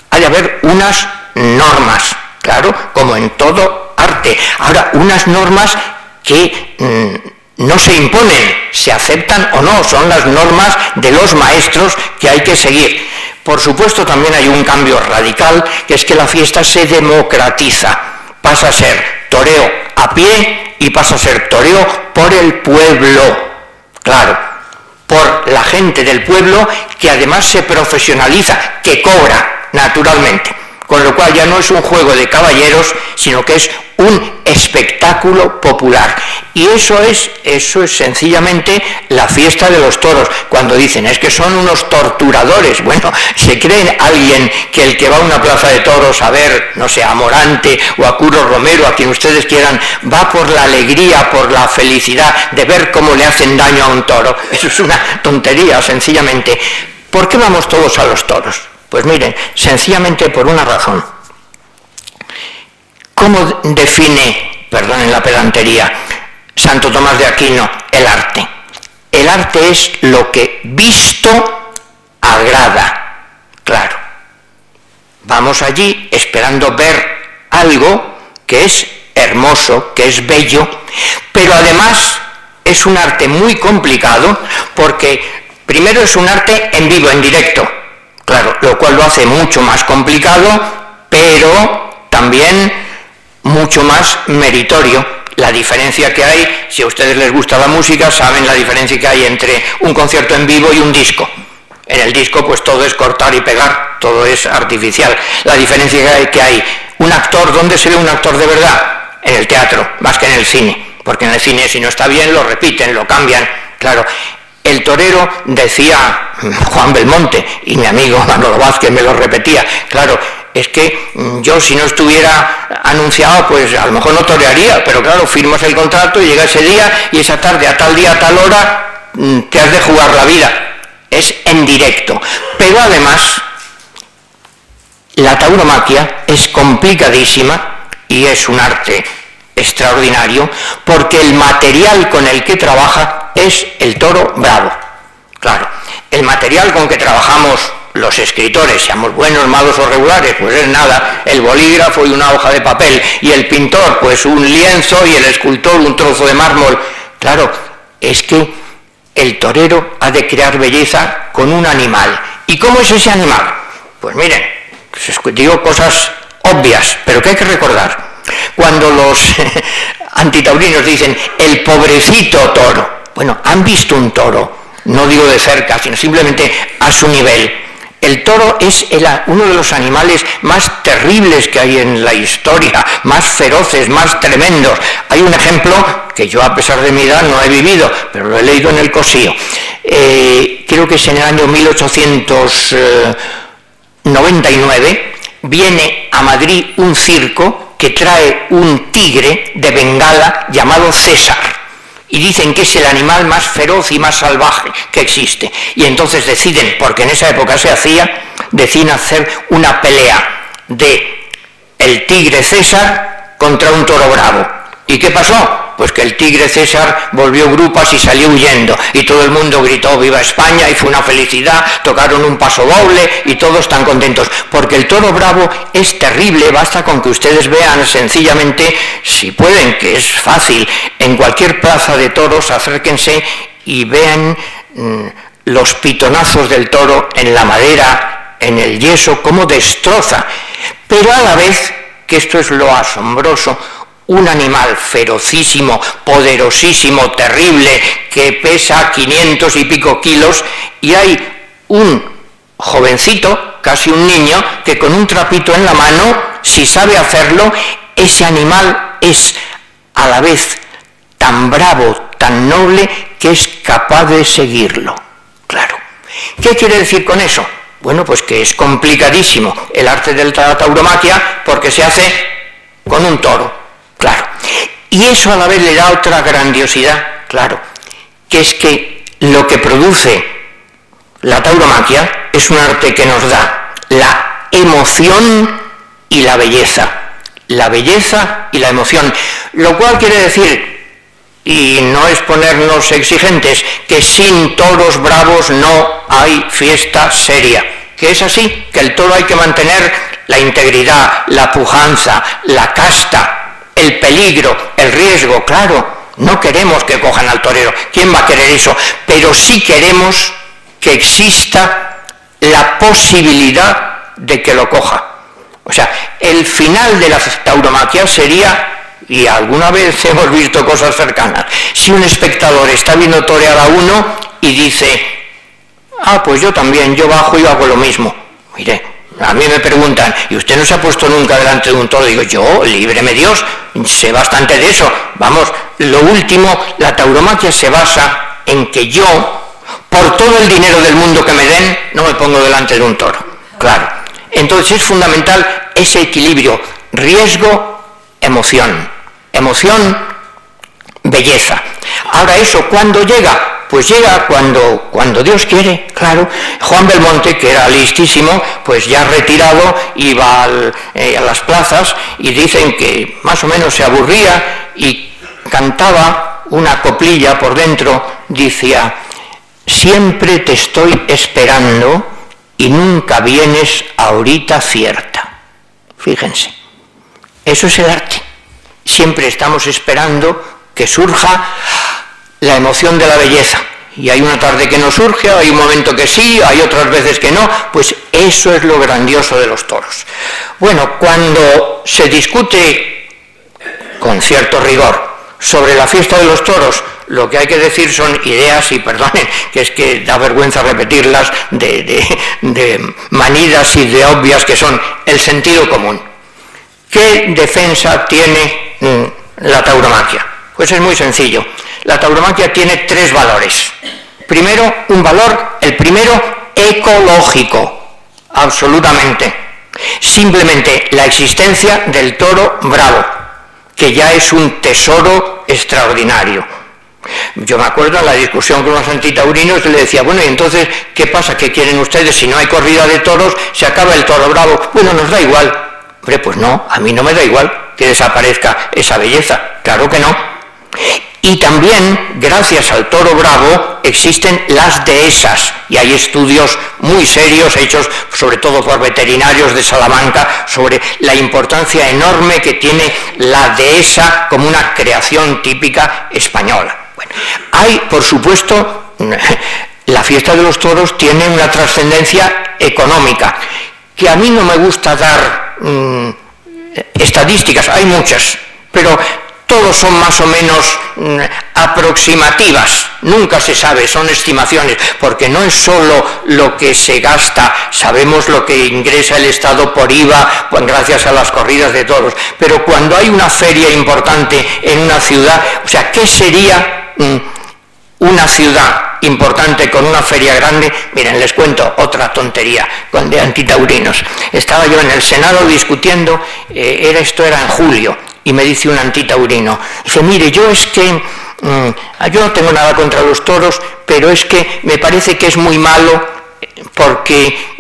Speaker 3: Hay de haber unas normas, claro, como en todo arte. Ahora, unas normas que no se imponen, se aceptan o no, son las normas de los maestros que hay que seguir. Por supuesto, también hay un cambio radical, que es que la fiesta se democratiza, pasa a ser toreo a pie y pasa a ser toreo por el pueblo, claro, por la gente del pueblo, que además se profesionaliza, que cobra, naturalmente. Con lo cual ya no es un juego de caballeros, sino que es un espectáculo popular. Y eso es sencillamente la fiesta de los toros. Cuando dicen, es que son unos torturadores, bueno, ¿se creen alguien que el que va a una plaza de toros a ver, no sé, a Morante o a Curro Romero, a quien ustedes quieran, va por la alegría, por la felicidad de ver cómo le hacen daño a un toro? Eso es una tontería, sencillamente. ¿Por qué vamos todos a los toros? Pues miren, sencillamente por una razón. ¿Cómo define, perdonen la pedantería, Santo Tomás de Aquino el arte? El arte es lo que visto agrada, claro. Vamos allí esperando ver algo que es hermoso, que es bello, pero además es un arte muy complicado porque primero es un arte en vivo, en directo. Claro, lo cual lo hace mucho más complicado, pero también mucho más meritorio. La diferencia que hay, si a ustedes les gusta la música, saben la diferencia que hay entre un concierto en vivo y un disco. En el disco pues todo es cortar y pegar, todo es artificial. La diferencia que hay, un actor, ¿dónde se ve un actor de verdad? En el teatro, más que en el cine, porque en el cine si no está bien lo repiten, lo cambian, claro. El torero, decía Juan Belmonte, y mi amigo Manolo Vázquez me lo repetía, claro, es que yo si no estuviera anunciado, pues a lo mejor no torearía, pero claro, firmas el contrato y llega ese día y esa tarde, a tal día, a tal hora, te has de jugar la vida. Es en directo. Pero además, la tauromaquia es complicadísima y es un arte extraordinario porque el material con el que trabaja es el toro bravo. Claro, el material con que trabajamos los escritores, seamos buenos, malos o regulares, pues es nada, el bolígrafo y una hoja de papel, y el pintor pues un lienzo y el escultor un trozo de mármol. Claro, es que el torero ha de crear belleza con un animal. ¿Y cómo es ese animal? Pues miren, digo cosas obvias, pero que hay que recordar. Cuando los antitaurinos dicen el pobrecito toro, bueno, han visto un toro, no digo de cerca, sino simplemente a su nivel. El toro es uno de los animales más terribles que hay en la historia, más feroces, más tremendos. Hay un ejemplo que yo, a pesar de mi edad, no he vivido, pero lo he leído en el Cosío. Creo que es en el año 1899, viene a Madrid un circo que trae un tigre de Bengala llamado César. y dicen que es el animal más feroz y más salvaje que existe. Y entonces deciden, porque en esa época se hacía, deciden hacer una pelea de el tigre César contra un toro bravo. ¿Y qué pasó? Pues que el tigre César volvió grupas y salió huyendo, y todo el mundo gritó ¡Viva España! Y fue una felicidad, tocaron un paso doble y todos están contentos, porque el toro bravo es terrible. Basta con que ustedes vean sencillamente, si pueden, que es fácil, en cualquier plaza de toros, acérquense y vean los pitonazos del toro en la madera, en el yeso, cómo destroza. Pero a la vez, que esto es lo asombroso, un animal ferocísimo, poderosísimo, terrible, que pesa 500 y pico kilos, y hay un jovencito, casi un niño, que con un trapito en la mano, si sabe hacerlo, ese animal es a la vez tan bravo, tan noble, que es capaz de seguirlo. Claro. ¿Qué quiere decir con eso? Bueno, pues que es complicadísimo el arte de la tauromaquia, porque se hace con un toro. Claro, y eso a la vez le da otra grandiosidad, claro, que es que lo que produce la tauromaquia es un arte que nos da la emoción y la belleza y la emoción, lo cual quiere decir, y no es ponernos exigentes, que sin toros bravos no hay fiesta seria, que es así, que el toro hay que mantener la integridad, la pujanza, la casta, el peligro, el riesgo. Claro, no queremos que cojan al torero, ¿quién va a querer eso? Pero sí queremos que exista la posibilidad de que lo coja. O sea, el final de la tauromaquia sería, y alguna vez hemos visto cosas cercanas, si un espectador está viendo torear a uno y dice, pues yo también, yo bajo y hago lo mismo. Mire, a mí me preguntan, ¿y usted no se ha puesto nunca delante de un toro? Digo, yo, líbreme Dios, sé bastante de eso. Vamos, lo último, la tauromaquia se basa en que yo, por todo el dinero del mundo que me den, no me pongo delante de un toro. Claro. Entonces es fundamental ese equilibrio, riesgo, emoción. Emoción, belleza. Ahora eso, ¿cuándo llega? Pues llega cuando Dios quiere, claro. Juan Belmonte, que era listísimo, pues ya retirado, iba a las plazas, y dicen que más o menos se aburría y cantaba una coplilla por dentro, decía, siempre te estoy esperando y nunca vienes ahorita cierta. Fíjense, eso es el arte. Siempre estamos esperando que surja la emoción de la belleza, y hay una tarde que no surge, hay un momento que sí, hay otras veces que no, pues eso es lo grandioso de los toros. Bueno, cuando se discute con cierto rigor sobre la fiesta de los toros, lo que hay que decir son ideas, y perdonen, que es que da vergüenza repetirlas, de manidas y de obvias, que son el sentido común. ¿Qué defensa tiene la tauromaquia? Pues es muy sencillo. La tauromaquia tiene 3 valores. Primero, el primero ecológico, absolutamente. Simplemente la existencia del toro bravo, que ya es un tesoro extraordinario. Yo me acuerdo en la discusión con los antitaurinos, le decía, bueno, y entonces, ¿qué pasa? ¿Qué quieren ustedes? Si no hay corrida de toros, se acaba el toro bravo. Bueno, nos da igual. Hombre, pues no, a mí no me da igual que desaparezca esa belleza, claro que no. Y también, gracias al toro bravo, existen las dehesas, y hay estudios muy serios hechos sobre todo por veterinarios de Salamanca sobre la importancia enorme que tiene la dehesa como una creación típica española. Bueno, hay, por supuesto, la fiesta de los toros tiene una trascendencia económica, que a mí no me gusta dar estadísticas, hay muchas, pero todos son más o menos aproximativas, nunca se sabe, son estimaciones, porque no es solo lo que se gasta, sabemos lo que ingresa el Estado por IVA, pues gracias a las corridas de toros, pero cuando hay una feria importante en una ciudad, o sea, ¿qué sería una ciudad importante con una feria grande? Miren, les cuento otra tontería de antitaurinos. Estaba yo en el Senado discutiendo, esto era en julio, y me dice un antitaurino, dice, mire, yo es que Yo no tengo nada contra los toros, pero es que me parece que es muy malo porque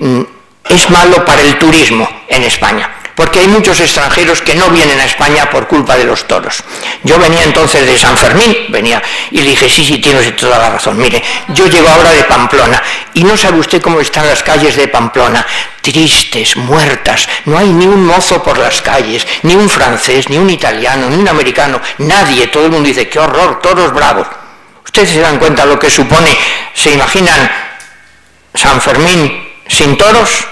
Speaker 3: es malo para el turismo en España. Porque hay muchos extranjeros que no vienen a España por culpa de los toros. Yo venía entonces de San Fermín, y le dije, sí, tienes toda la razón. Mire, yo llego ahora de Pamplona, y no sabe usted cómo están las calles de Pamplona, tristes, muertas, no hay ni un mozo por las calles, ni un francés, ni un italiano, ni un americano, nadie, todo el mundo dice, qué horror, toros bravos. Ustedes se dan cuenta lo que supone, se imaginan San Fermín sin toros,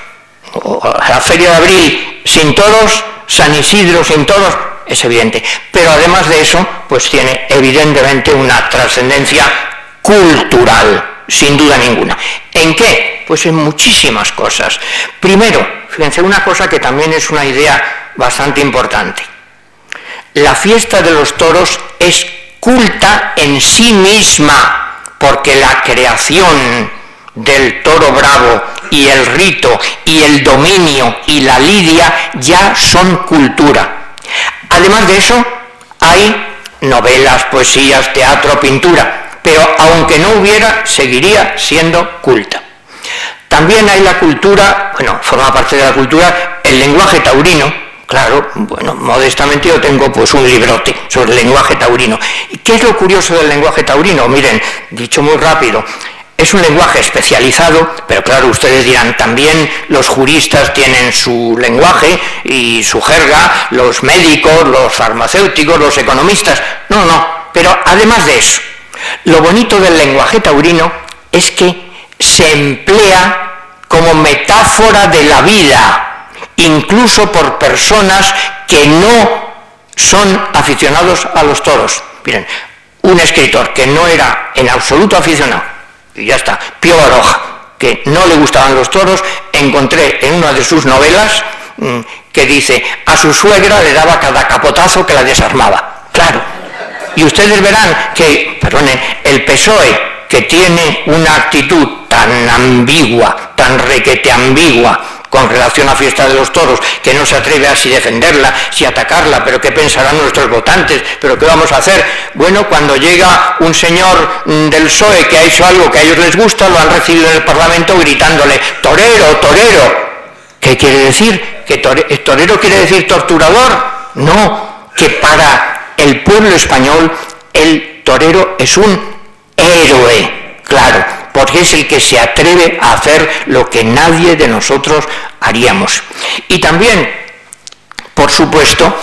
Speaker 3: o la Feria de Abril sin toros, San Isidro sin toros, es evidente. Pero además de eso, pues tiene evidentemente una trascendencia cultural, sin duda ninguna. ¿En qué? Pues en muchísimas cosas. Primero, fíjense, una cosa que también es una idea bastante importante. La fiesta de los toros es culta en sí misma, porque la creación del toro bravo y el rito y el dominio y la lidia ya son cultura. Además de eso, hay novelas, poesías, teatro, pintura, pero aunque no hubiera, seguiría siendo culta. También hay la cultura, forma parte de la cultura, el lenguaje taurino. Claro, modestamente yo tengo pues un librote sobre el lenguaje taurino. ¿Y qué es lo curioso del lenguaje taurino? Miren, dicho muy rápido, es un lenguaje especializado, pero claro, ustedes dirán, también los juristas tienen su lenguaje y su jerga, los médicos, los farmacéuticos, los economistas. No, pero además de eso, lo bonito del lenguaje taurino es que se emplea como metáfora de la vida, incluso por personas que no son aficionados a los toros. Miren, un escritor que no era en absoluto aficionado, y ya está, Pío Baroja, que no le gustaban los toros, encontré en una de sus novelas que dice, a su suegra le daba cada capotazo que la desarmaba. Claro. Y ustedes verán que, el PSOE, que tiene una actitud tan ambigua, tan requete ambigua, con relación a fiesta de los toros, que no se atreve a si defenderla, si atacarla, pero qué pensarán nuestros votantes, pero qué vamos a hacer. Bueno, cuando llega un señor del PSOE que ha hecho algo que a ellos les gusta, lo han recibido en el Parlamento gritándole, torero, torero. ¿Qué quiere decir? ¿Que torero quiere decir torturador? No, que para el pueblo español el torero es un héroe, claro, porque es el que se atreve a hacer lo que nadie de nosotros haríamos. Y también, por supuesto,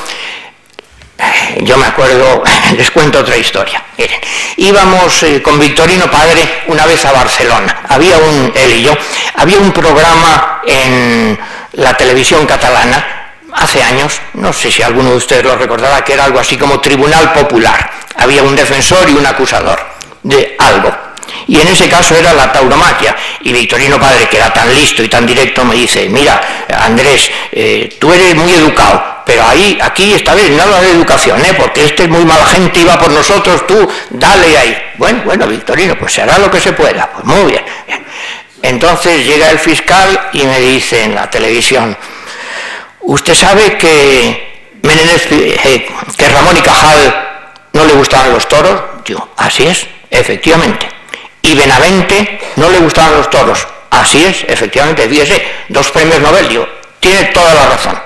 Speaker 3: yo me acuerdo, les cuento otra historia. Miren, íbamos con Victorino Padre una vez a Barcelona. Él y yo, había un programa en la televisión catalana hace años, no sé si alguno de ustedes lo recordará, que era algo así como Tribunal Popular. Había un defensor y un acusador de algo. Y en ese caso era la tauromaquia. Y Victorino Padre, que era tan listo y tan directo, me dice, mira, Andrés, tú eres muy educado, pero aquí esta vez nada de educación, porque este es muy mala gente y va por nosotros, tú dale ahí. Bueno, Victorino, pues se hará lo que se pueda. Pues muy bien. Entonces llega el fiscal y me dice en la televisión, usted sabe que que Ramón y Cajal no le gustaban los toros. Yo, así es, efectivamente. Y Benavente no le gustaban los toros. Así es, efectivamente, fíjese, 2 premios Nobel, digo, tiene toda la razón.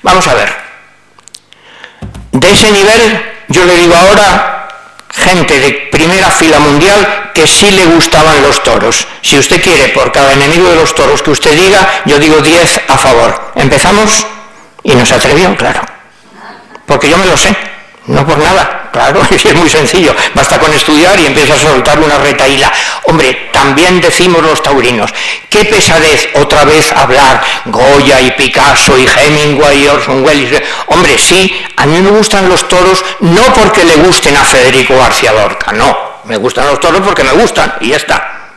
Speaker 3: Vamos a ver. De ese nivel, yo le digo ahora, gente de primera fila mundial que sí le gustaban los toros. Si usted quiere, por cada enemigo de los toros que usted diga, yo digo 10 a favor. ¿Empezamos? Y nos atrevió, claro. Porque yo me lo sé. No por nada, claro, es muy sencillo, basta con estudiar y empiezas a soltar una retahíla. Hombre, también decimos los taurinos, qué pesadez otra vez hablar Goya y Picasso y Hemingway y Orson Welles. Hombre, sí, a mí me gustan los toros no porque le gusten a Federico García Lorca, no, me gustan los toros porque me gustan y ya está.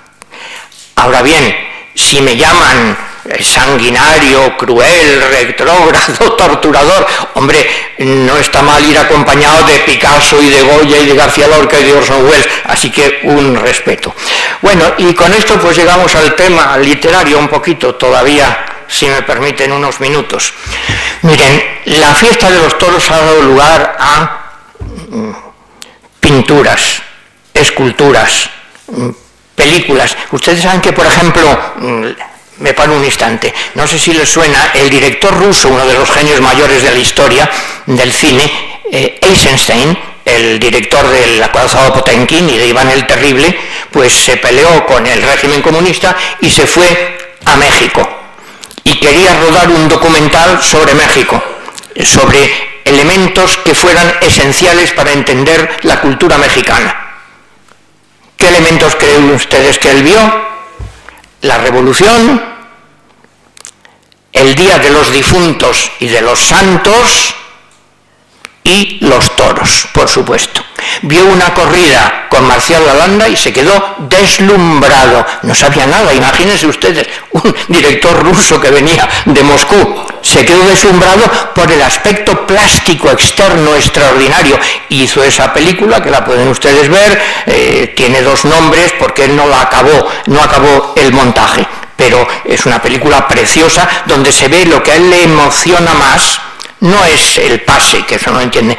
Speaker 3: Ahora bien, si me llaman sanguinario, cruel, retrógrado, torturador, hombre, no está mal ir acompañado de Picasso y de Goya y de García Lorca y de Orson Welles, así que un respeto. Bueno, y con esto pues llegamos al tema literario un poquito todavía, si me permiten unos minutos. Miren, la fiesta de los toros ha dado lugar a pinturas, esculturas, películas. Ustedes saben que, por ejemplo, me paro un instante, no sé si les suena, el director ruso, uno de los genios mayores de la historia del cine, Eisenstein, el director del acorazado Potemkin y de Iván el Terrible, pues se peleó con el régimen comunista y se fue a México. Y quería rodar un documental sobre México, sobre elementos que fueran esenciales para entender la cultura mexicana. ¿Qué elementos creen ustedes que él vio? La Revolución, el Día de los Difuntos y de los Santos y los toros, por supuesto. Vio una corrida con Marcial Lalanda y se quedó deslumbrado. No sabía nada, imagínense ustedes, un director ruso que venía de Moscú. Se quedó deslumbrado por el aspecto plástico externo extraordinario. Hizo esa película, que la pueden ustedes ver, tiene 2 nombres porque él no acabó el montaje. Pero es una película preciosa donde se ve lo que a él le emociona más. No es el pase, que eso no entiende,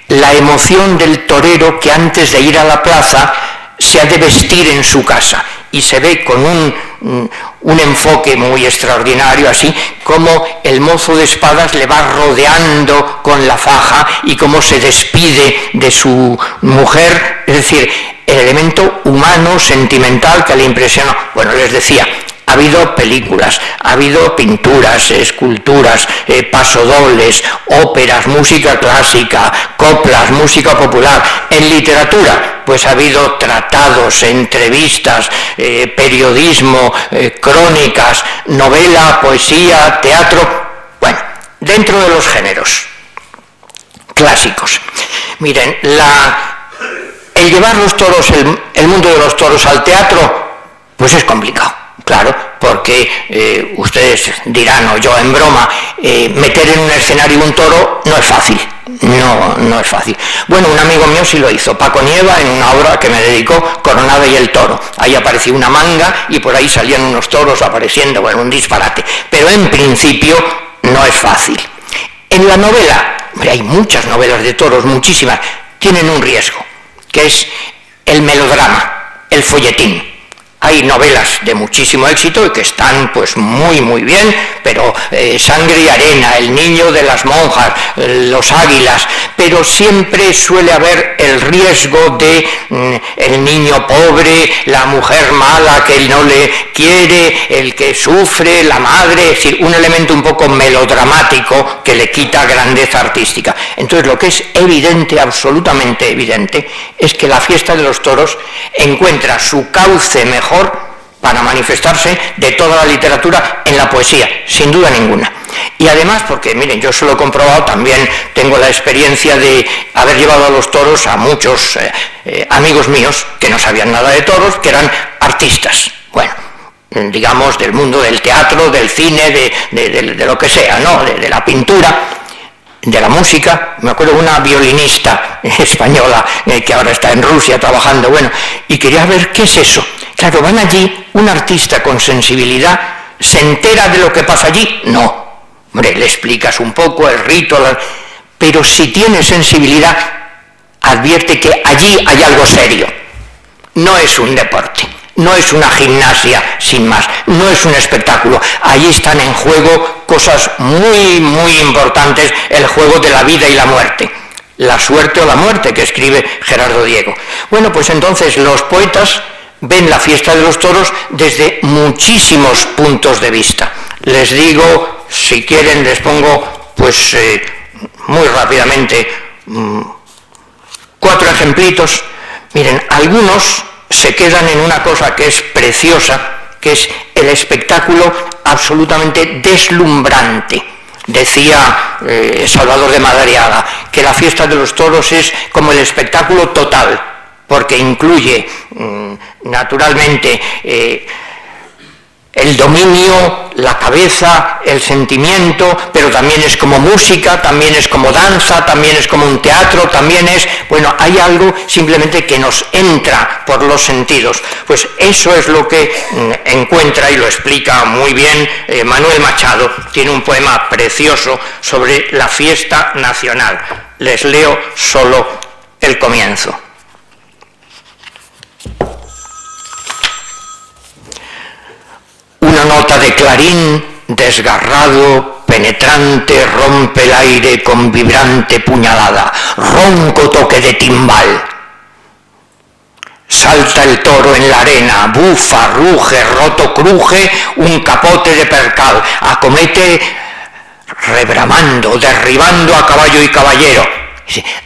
Speaker 3: la emoción del torero que antes de ir a la plaza se ha de vestir en su casa, y se ve con un enfoque muy extraordinario, así como el mozo de espadas le va rodeando con la faja y cómo se despide de su mujer, es decir, el elemento humano, sentimental que le impresionó. Bueno, les decía, ha habido películas, ha habido pinturas, esculturas, pasodobles, óperas, música clásica, coplas, música popular. En literatura, pues ha habido tratados, entrevistas, periodismo, crónicas, novela, poesía, teatro. Bueno, dentro de los géneros clásicos. Miren, el llevar los toros, el mundo de los toros al teatro, pues es complicado. Claro, porque ustedes dirán, o yo en broma, meter en un escenario un toro no es fácil. No es fácil. Bueno, un amigo mío sí lo hizo, Paco Nieva, en una obra que me dedicó, Coronada y el toro. Ahí apareció una manga y por ahí salían unos toros apareciendo, bueno, un disparate. Pero en principio no es fácil. En la novela, hombre, hay muchas novelas de toros, muchísimas, tienen un riesgo, que es el melodrama, el folletín. Hay novelas de muchísimo éxito y que están pues muy bien, pero Sangre y arena, El niño de las monjas, Los águilas, pero siempre suele haber el riesgo de el niño pobre, la mujer mala que no le quiere, el que sufre, la madre, es decir, un elemento un poco melodramático que le quita grandeza artística. Entonces lo que es evidente, absolutamente evidente, es que la fiesta de los toros encuentra su cauce mejor para manifestarse de toda la literatura en la poesía, sin duda ninguna. Y además, porque miren, yo se lo he comprobado, también tengo la experiencia de haber llevado a los toros a muchos amigos míos que no sabían nada de toros, que eran artistas, bueno, digamos del mundo del teatro, del cine, de lo que sea, ¿no? De la pintura, de la música. Me acuerdo de una violinista española que ahora está en Rusia trabajando, bueno, y quería ver qué es eso. Claro, van allí, un artista con sensibilidad, ¿se entera de lo que pasa allí? No. Hombre, le explicas un poco el rito, pero si tiene sensibilidad, advierte que allí hay algo serio. No es un deporte, no es una gimnasia sin más, no es un espectáculo. Allí están en juego cosas muy importantes, el juego de la vida y la muerte. La suerte o la muerte, que escribe Gerardo Diego. Bueno, pues entonces los poetas ven la fiesta de los toros desde muchísimos puntos de vista. Les digo, si quieren, les pongo, pues muy rápidamente, 4 ejemplitos. Miren, algunos se quedan en una cosa que es preciosa, que es el espectáculo absolutamente deslumbrante. Decía Salvador de Madariaga que la fiesta de los toros es como el espectáculo total, porque incluye naturalmente el dominio, la cabeza, el sentimiento, pero también es como música, también es como danza, también es como un teatro, también es, bueno, hay algo simplemente que nos entra por los sentidos. Pues eso es lo que encuentra y lo explica muy bien Manuel Machado. Tiene un poema precioso sobre la fiesta nacional. Les leo solo el comienzo. una nota de clarín desgarrado, penetrante, rompe el aire con vibrante puñalada, ronco toque de timbal. Salta el toro en la arena, bufa, ruge, roto cruje, un capote de percal, acomete rebramando, derribando a caballo y caballero.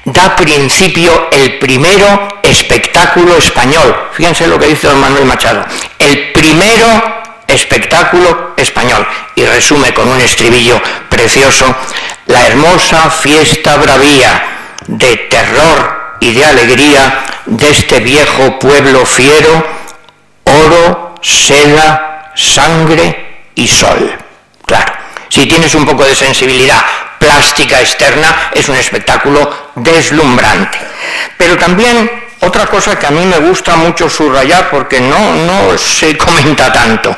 Speaker 3: Da principio el primero espectáculo español. Fíjense lo que dice don Manuel Machado. El primero espectáculo español. Y resume con un estribillo precioso: la hermosa fiesta bravía de terror y de alegría de este viejo pueblo fiero, oro, seda, sangre y sol. Claro, si tienes un poco de sensibilidad plástica externa, es un espectáculo deslumbrante. Pero también otra cosa que a mí me gusta mucho subrayar, porque no se comenta tanto: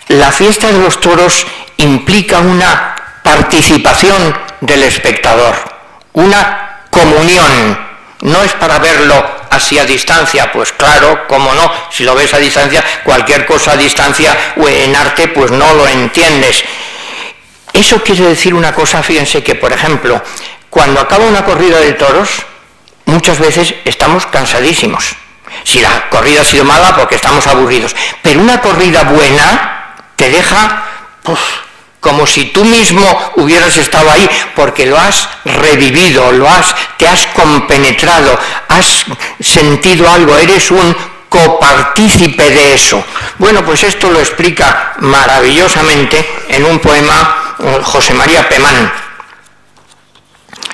Speaker 3: la fiesta de los toros implica una participación del espectador, una comunión. No es para verlo así a distancia, pues claro, cómo no, si lo ves a distancia, cualquier cosa a distancia o en arte, pues no lo entiendes. Eso quiere decir una cosa, fíjense que, por ejemplo, cuando acaba una corrida de toros, muchas veces estamos cansadísimos. Si la corrida ha sido mala, porque estamos aburridos. Pero una corrida buena te deja como si tú mismo hubieras estado ahí, porque lo has revivido, te has compenetrado, has sentido algo, eres un copartícipe de eso. Bueno, pues esto lo explica maravillosamente en un poema José María Pemán.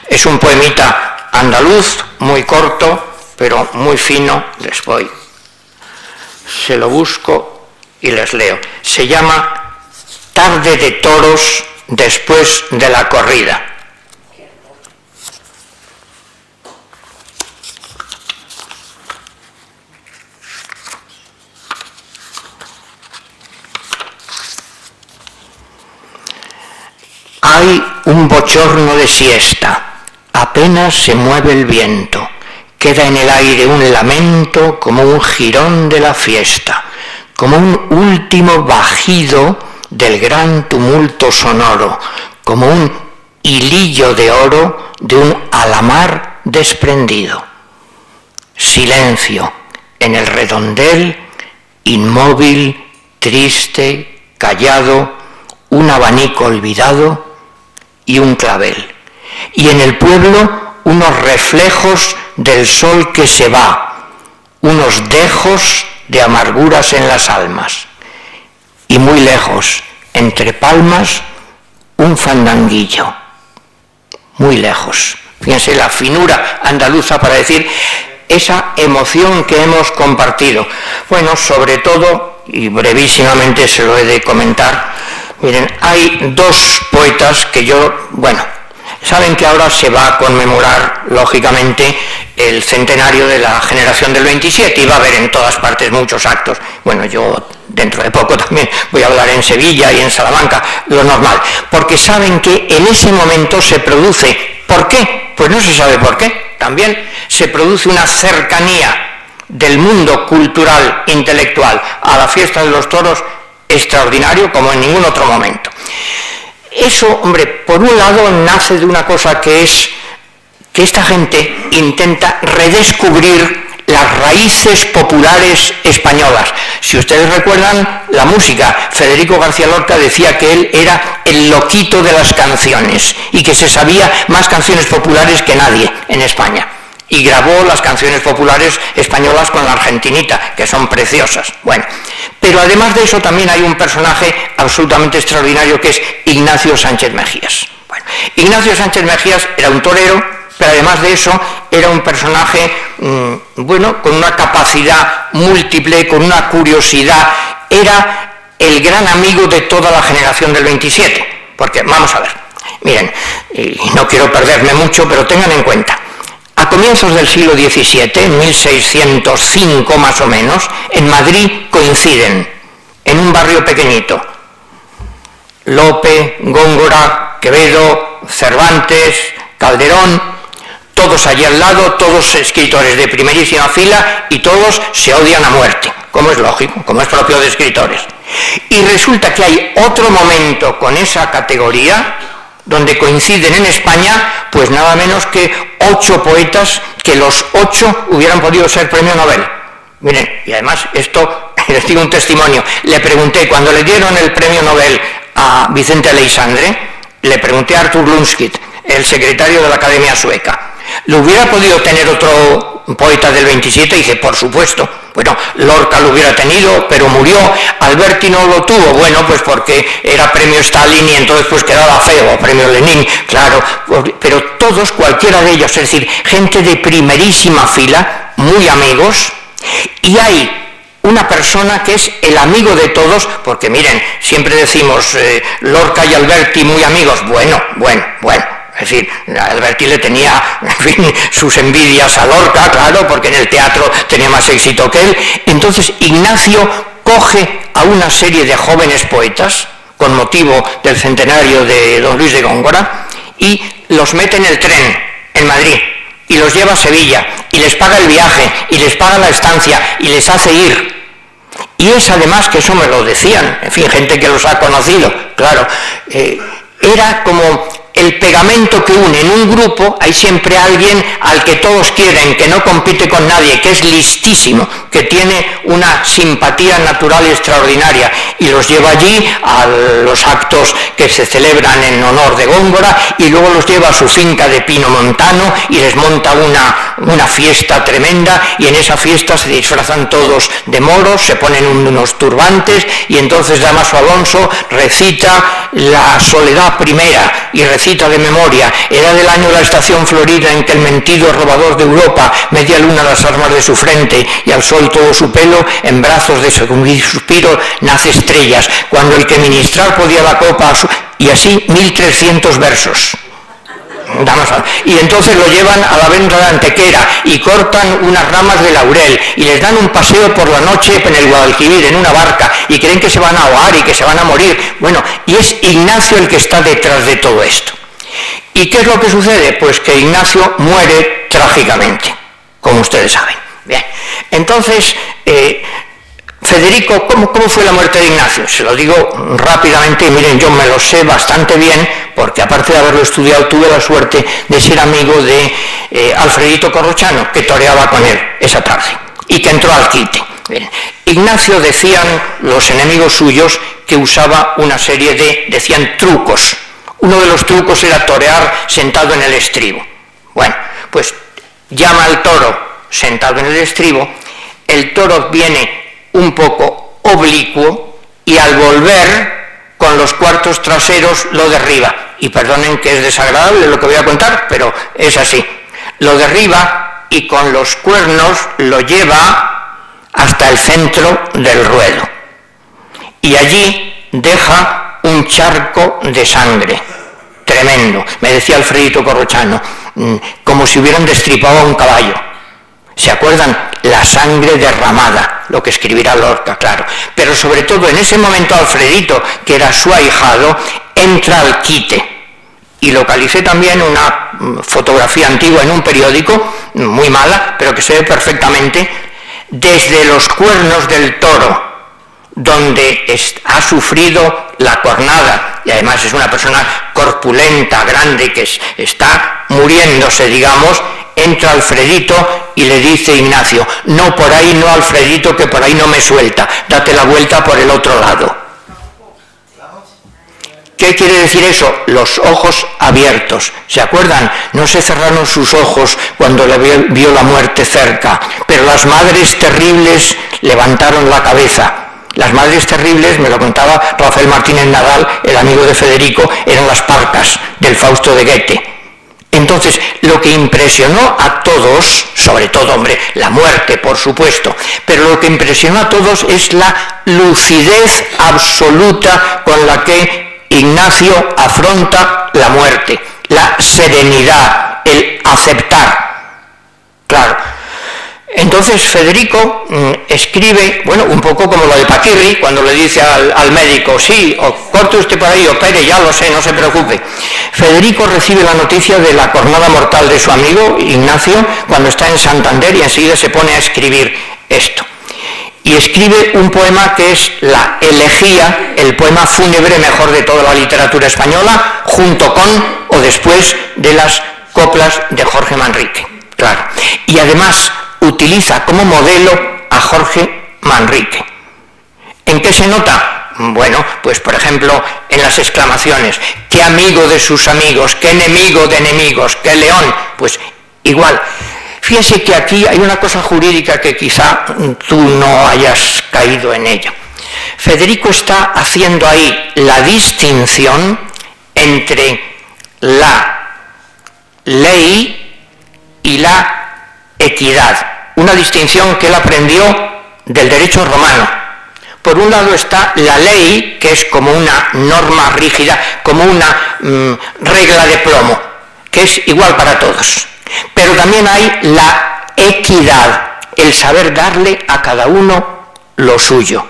Speaker 3: Es un poemita andaluz, muy corto, pero muy fino. Se lo busco y les leo. Se llama Tarde de toros después de la corrida. Hay un bochorno de siesta, apenas se mueve el viento, queda en el aire un lamento como un jirón de la fiesta, como un último bajido del gran tumulto sonoro, como un hilillo de oro de un alamar desprendido. Silencio en el redondel, inmóvil, triste, callado, un abanico olvidado y un clavel. Y en el pueblo unos reflejos del sol que se va, unos dejos de amarguras en las almas. Y muy lejos, entre palmas, un fandanguillo. Muy lejos. Fíjense la finura andaluza para decir esa emoción que hemos compartido. Bueno, sobre todo, y brevísimamente se lo he de comentar, miren, hay dos poetas que saben que ahora se va a conmemorar, lógicamente, el centenario de la generación del 27 y va a haber en todas partes muchos actos. Bueno, yo dentro de poco también voy a hablar en Sevilla y en Salamanca, lo normal, porque saben que en ese momento se produce. ¿Por qué? Pues no se sabe por qué. También se produce una cercanía del mundo cultural, intelectual, a la fiesta de los toros extraordinario como en ningún otro momento. Eso, hombre, por un lado nace de una cosa que es que esta gente intenta redescubrir las raíces populares españolas. Si ustedes recuerdan la música, Federico García Lorca decía que él era el loquito de las canciones y que se sabía más canciones populares que nadie en España. Y grabó las canciones populares españolas con la argentinita, que son preciosas. Bueno, pero además de eso también hay un personaje absolutamente extraordinario que es Ignacio Sánchez Mejías. Bueno, Ignacio Sánchez Mejías era un torero, pero además de eso era un personaje, con una capacidad múltiple, con una curiosidad. Era el gran amigo de toda la generación del 27, porque vamos a ver, miren, y no quiero perderme mucho, pero tengan en cuenta. A comienzos del siglo XVII, en 1605 más o menos, en Madrid coinciden, en un barrio pequeñito, Lope, Góngora, Quevedo, Cervantes, Calderón, todos allí al lado, todos escritores de primerísima fila y todos se odian a muerte, como es lógico, como es propio de escritores. Y resulta que hay otro momento con esa categoría donde coinciden en España pues nada menos que 8 poetas que los 8 hubieran podido ser premio Nobel. Miren, y además esto les digo un testimonio. Le pregunté, cuando le dieron el premio Nobel a Vicente Aleixandre, le pregunté a Arthur Lundskid, el secretario de la Academia Sueca, ¿lo hubiera podido tener otro poeta del 27? Y dice, por supuesto. Bueno, Lorca lo hubiera tenido, pero murió. Alberti no lo tuvo, bueno, pues porque era premio Stalin y entonces pues quedaba feo, premio Lenin, claro. Pero todos, cualquiera de ellos, es decir, gente de primerísima fila, muy amigos, y hay una persona que es el amigo de todos, porque miren, siempre decimos Lorca y Alberti muy amigos, bueno. Es decir, Alberti le tenía, en fin, sus envidias a Lorca, claro, porque en el teatro tenía más éxito que él. Entonces Ignacio coge a una serie de jóvenes poetas, con motivo del centenario de don Luis de Góngora, y los mete en el tren, en Madrid, y los lleva a Sevilla, y les paga el viaje, y les paga la estancia, y les hace ir. Y es además, que eso me lo decían, en fin, gente que los ha conocido, claro, era como el pegamento que une en un grupo. Hay siempre alguien al que todos quieren, que no compite con nadie, que es listísimo, que tiene una simpatía natural extraordinaria, y los lleva allí a los actos que se celebran en honor de Góngora, y luego los lleva a su finca de Pino Montano y les monta una fiesta tremenda, y en esa fiesta se disfrazan todos de moros, se ponen unos turbantes, y entonces Dámaso Alonso recita la Soledad primera, y recita de memoria, era del año de la estación florida en que el mentido robador de Europa, media luna las armas de su frente y al sol todo su pelo, en brazos de suspiro nace estrellas, cuando el que ministrar podía la copa, y así 1300 versos. Y entonces lo llevan a la venta de Antequera y cortan unas ramas de laurel y les dan un paseo por la noche en el Guadalquivir en una barca y creen que se van a ahogar y que se van a morir. Bueno, y es Ignacio el que está detrás de todo esto. ¿Y qué es lo que sucede? Pues que Ignacio muere trágicamente, como ustedes saben. Bien, entonces, Federico, ¿cómo fue la muerte de Ignacio? Se lo digo rápidamente, y miren, yo me lo sé bastante bien, porque aparte de haberlo estudiado, tuve la suerte de ser amigo de Alfredito Corrochano, que toreaba con él esa tarde, y que entró al quite. Bien. Ignacio, decían los enemigos suyos, que usaba una serie de, decían, trucos. Uno de los trucos era torear sentado en el estribo. Bueno, pues llama al toro sentado en el estribo, el toro viene un poco oblicuo y al volver con los cuartos traseros lo derriba. Y perdonen que es desagradable lo que voy a contar, pero es así. Lo derriba y con los cuernos lo lleva hasta el centro del ruedo. Y allí deja un charco de sangre tremendo. Me decía Alfredito Corrochano, como si hubieran destripado a un caballo. ¿Se acuerdan? La sangre derramada, lo que escribirá Lorca, claro. Pero sobre todo en ese momento Alfredito, que era su ahijado, entra al quite. Y localicé también una fotografía antigua en un periódico, muy mala, pero que se ve perfectamente, desde los cuernos del toro, donde ha sufrido la cornada, y además es una persona corpulenta, grande, que está muriéndose, digamos. Entra Alfredito y le dice Ignacio, no por ahí, no Alfredito, que por ahí no me suelta, date la vuelta por el otro lado. ¿Qué quiere decir eso? Los ojos abiertos. ¿Se acuerdan? No se cerraron sus ojos cuando le vio la muerte cerca, pero las madres terribles levantaron la cabeza. Las madres terribles, me lo contaba Rafael Martínez Nadal, el amigo de Federico, eran las parcas del Fausto de Goethe. Entonces, lo que impresionó a todos, sobre todo, hombre, la muerte, por supuesto, pero lo que impresionó a todos es la lucidez absoluta con la que Ignacio afronta la muerte, la serenidad, el aceptar. Claro. Entonces Federico escribe, bueno, un poco como lo de Paquirri, cuando le dice al médico, sí, o corte usted por ahí, opere, ya lo sé, no se preocupe. Federico recibe la noticia de la cornada mortal de su amigo Ignacio cuando está en Santander y enseguida se pone a escribir esto. y escribe un poema que es la elegía, el poema fúnebre mejor de toda la literatura española, junto con o después de las coplas de Jorge Manrique. Claro. Y además utiliza como modelo a Jorge Manrique. ¿En qué se nota? Bueno, pues por ejemplo en las exclamaciones: qué amigo de sus amigos, qué enemigo de enemigos, qué león. Pues igual. Fíjense que aquí hay una cosa jurídica que quizá tú no hayas caído en ella. Federico está haciendo ahí la distinción entre la ley y la equidad. Una distinción que él aprendió del derecho romano. Por un lado está la ley, que es como una norma rígida, como una regla de plomo, que es igual para todos. Pero también hay la equidad, el saber darle a cada uno lo suyo.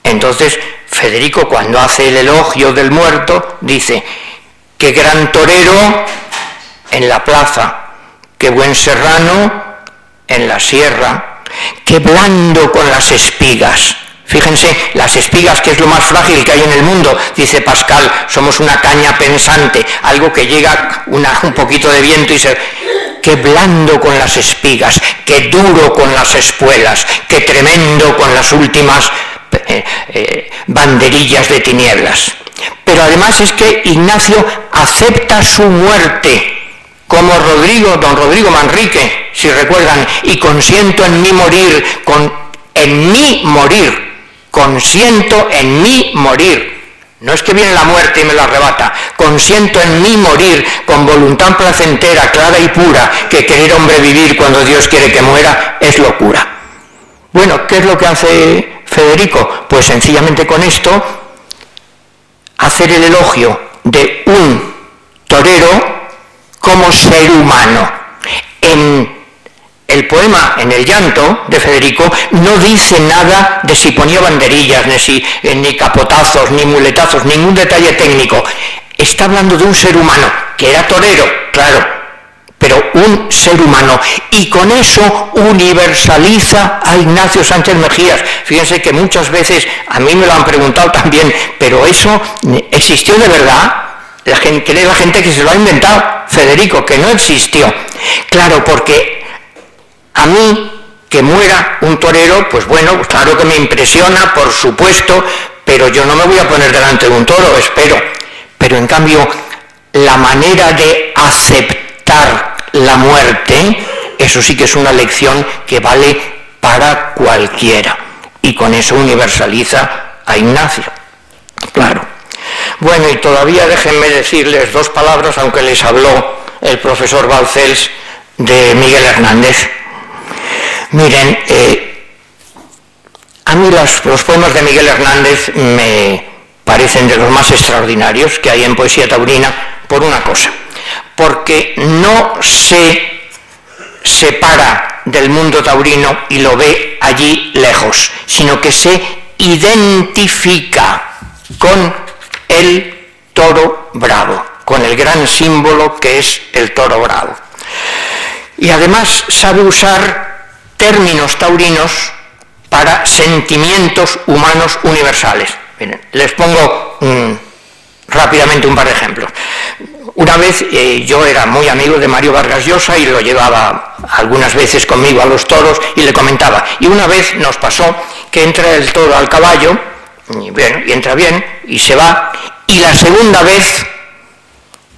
Speaker 3: Entonces, Federico, cuando hace el elogio del muerto, dice: qué gran torero en la plaza, qué buen serrano en la sierra, qué blando con las espigas. Fíjense, las espigas, que es lo más frágil que hay en el mundo, dice Pascal, somos una caña pensante, algo que llega un poquito de viento y se... Qué blando con las espigas, qué duro con las espuelas, qué tremendo con las últimas banderillas de tinieblas. Pero además es que Ignacio acepta su muerte, como don Rodrigo Manrique, si recuerdan, y consiento en mí morir, consiento en mí morir. No es que viene la muerte y me lo arrebata. Consiento en mí morir con voluntad placentera, clara y pura, que querer hombre vivir cuando Dios quiere que muera es locura. Bueno, ¿qué es lo que hace Federico? Pues sencillamente con esto, hacer el elogio de un torero como ser humano. En el poema, en el llanto de Federico, no dice nada de si ponía banderillas, ni capotazos, ni muletazos, ningún detalle técnico. Está hablando de un ser humano, que era torero, claro, pero un ser humano. Y con eso universaliza a Ignacio Sánchez Mejías. Fíjense que muchas veces, a mí me lo han preguntado también, pero ¿eso existió de verdad? Cree la gente que se lo ha inventado Federico, que no existió. Claro, porque a mí, que muera un torero, pues bueno, pues claro que me impresiona, por supuesto, pero yo no me voy a poner delante de un toro, espero. Pero en cambio, la manera de aceptar la muerte, eso sí que es una lección que vale para cualquiera. Y con eso universaliza a Ignacio. Claro. Bueno, y todavía déjenme decirles dos palabras, aunque les habló el profesor Balcells, de Miguel Hernández. Miren, a mí los poemas de Miguel Hernández me parecen de los más extraordinarios que hay en poesía taurina por una cosa, porque no se separa del mundo taurino y lo ve allí lejos, sino que se identifica con el toro bravo, con el gran símbolo que es el toro bravo. Y además sabe usar términos taurinos para sentimientos humanos universales. Miren, les pongo rápidamente un par de ejemplos. Una vez yo era muy amigo de Mario Vargas Llosa y lo llevaba algunas veces conmigo a los toros y le comentaba. Y una vez nos pasó que entra el toro al caballo, y bueno, y entra bien, y se va, y la segunda vez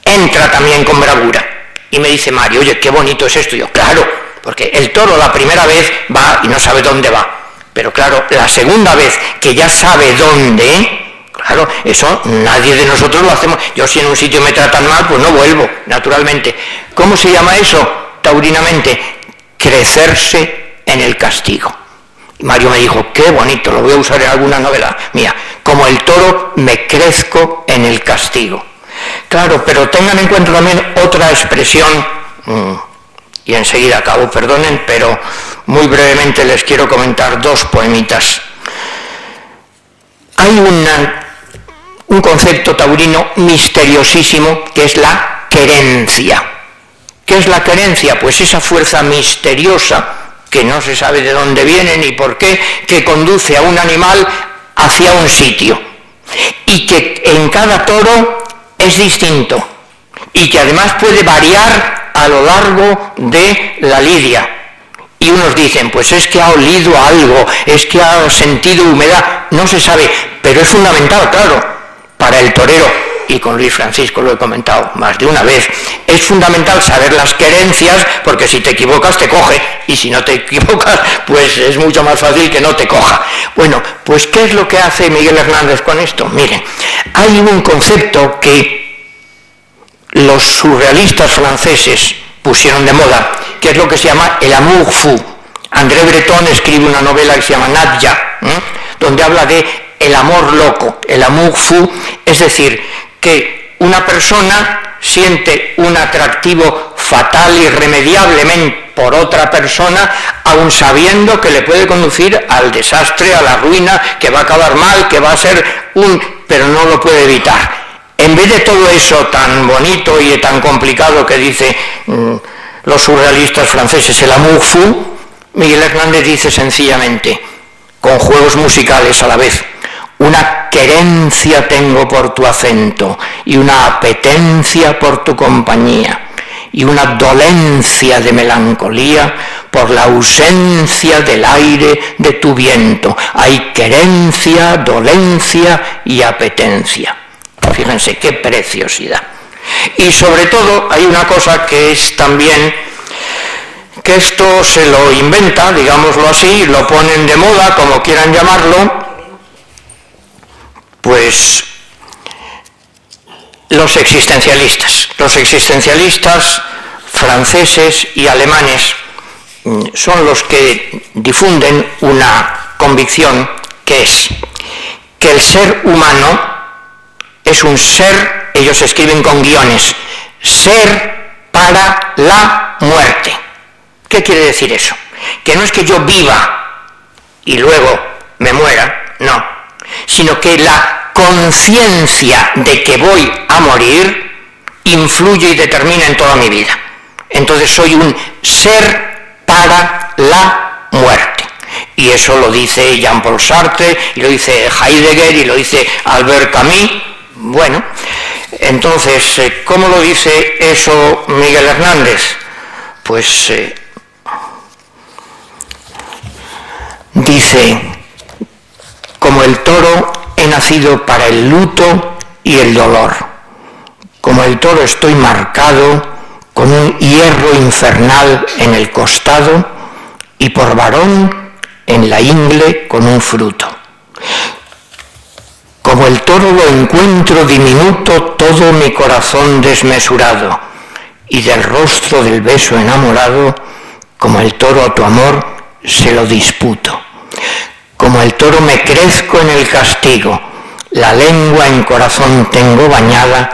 Speaker 3: entra también con bravura. Y me dice Mario: oye, qué bonito es esto. Y yo, claro, porque el toro la primera vez va y no sabe dónde va. Pero claro, la segunda vez que ya sabe dónde, claro, eso nadie de nosotros lo hacemos. Yo si en un sitio me tratan mal, pues no vuelvo, naturalmente. ¿Cómo se llama eso taurinamente? Crecerse en el castigo. Y Mario me dijo: qué bonito, lo voy a usar en alguna novela mía. Como el toro, me crezco en el castigo. Claro, pero tengan en cuenta también otra expresión, y enseguida acabo, perdonen, pero muy brevemente les quiero comentar dos poemitas. Hay un concepto taurino misteriosísimo que es la querencia. ¿Qué es la querencia? Pues esa fuerza misteriosa que no se sabe de dónde viene ni por qué, que conduce a un animal hacia un sitio, y que en cada toro es distinto, y que además puede variar a lo largo de la lidia. Y unos dicen, pues es que ha olido algo, es que ha sentido humedad, no se sabe, pero es fundamental, claro, para el torero, y con Luis Francisco lo he comentado más de una vez, es fundamental saber las querencias, porque si te equivocas te coge, y si no te equivocas, pues es mucho más fácil que no te coja. Bueno, pues ¿qué es lo que hace Miguel Hernández con esto? Miren, hay un concepto que los surrealistas franceses pusieron de moda, que es lo que se llama el amour fou. André Breton escribe una novela que se llama Nadja, donde habla de el amor loco, el amour fou, es decir, que una persona siente un atractivo fatal irremediablemente por otra persona, aun sabiendo que le puede conducir al desastre, a la ruina, que va a acabar mal, que va a ser pero no lo puede evitar. En vez de todo eso tan bonito y tan complicado que dice los surrealistas franceses, el amour fou, Miguel Hernández dice sencillamente, con juegos musicales a la vez, una querencia tengo por tu acento, y una apetencia por tu compañía, y una dolencia de melancolía por la ausencia del aire de tu viento. Hay querencia, dolencia y apetencia. Fíjense qué preciosidad. Y sobre todo hay una cosa que es también, que esto se lo inventa, digámoslo así, lo ponen de moda, como quieran llamarlo, pues los existencialistas franceses y alemanes son los que difunden una convicción que es que el ser humano es un ser, ellos escriben con guiones, ser para la muerte. ¿Qué quiere decir eso? Que no es que yo viva y luego me muera, no, sino que la conciencia de que voy a morir influye y determina en toda mi vida. Entonces soy un ser para la muerte. Y eso lo dice Jean-Paul Sartre, y lo dice Heidegger, y lo dice Albert Camus. Bueno, entonces, ¿cómo lo dice eso Miguel Hernández? Pues dice, como el toro he nacido para el luto y el dolor. Como el toro estoy marcado con un hierro infernal en el costado y por varón en la ingle con un fruto. Como el toro lo encuentro diminuto todo mi corazón desmesurado, y del rostro del beso enamorado, como el toro a tu amor se lo disputo. Como el toro me crezco en el castigo, la lengua en corazón tengo bañada,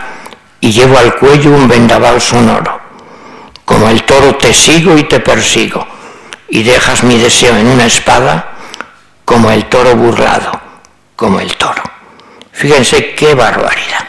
Speaker 3: y llevo al cuello un vendaval sonoro. Como el toro te sigo y te persigo, y dejas mi deseo en una espada, como el toro burlado, como el toro. Fíjense qué barbaridad.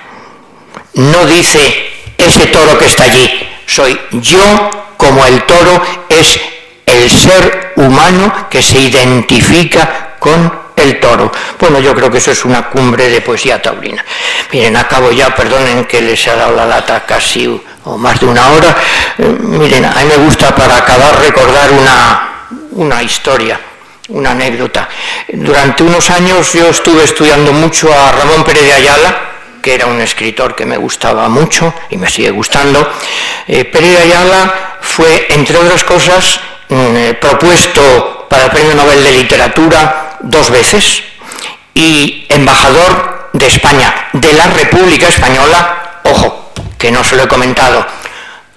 Speaker 3: No dice ese toro que está allí, soy yo como el toro, es el ser humano que se identifica con el toro. Bueno, yo creo que eso es una cumbre de poesía taurina. Miren, acabo ya, perdonen que les ha dado la lata casi o más de una hora. Miren, a mí me gusta para acabar recordar una historia, una anécdota. Durante unos años yo estuve estudiando mucho a Ramón Pérez de Ayala, que era un escritor que me gustaba mucho y me sigue gustando. Pérez de Ayala fue, entre otras cosas, propuesto para el Premio Nobel de Literatura 2 veces y embajador de España, de la República Española. Ojo, que no se lo he comentado,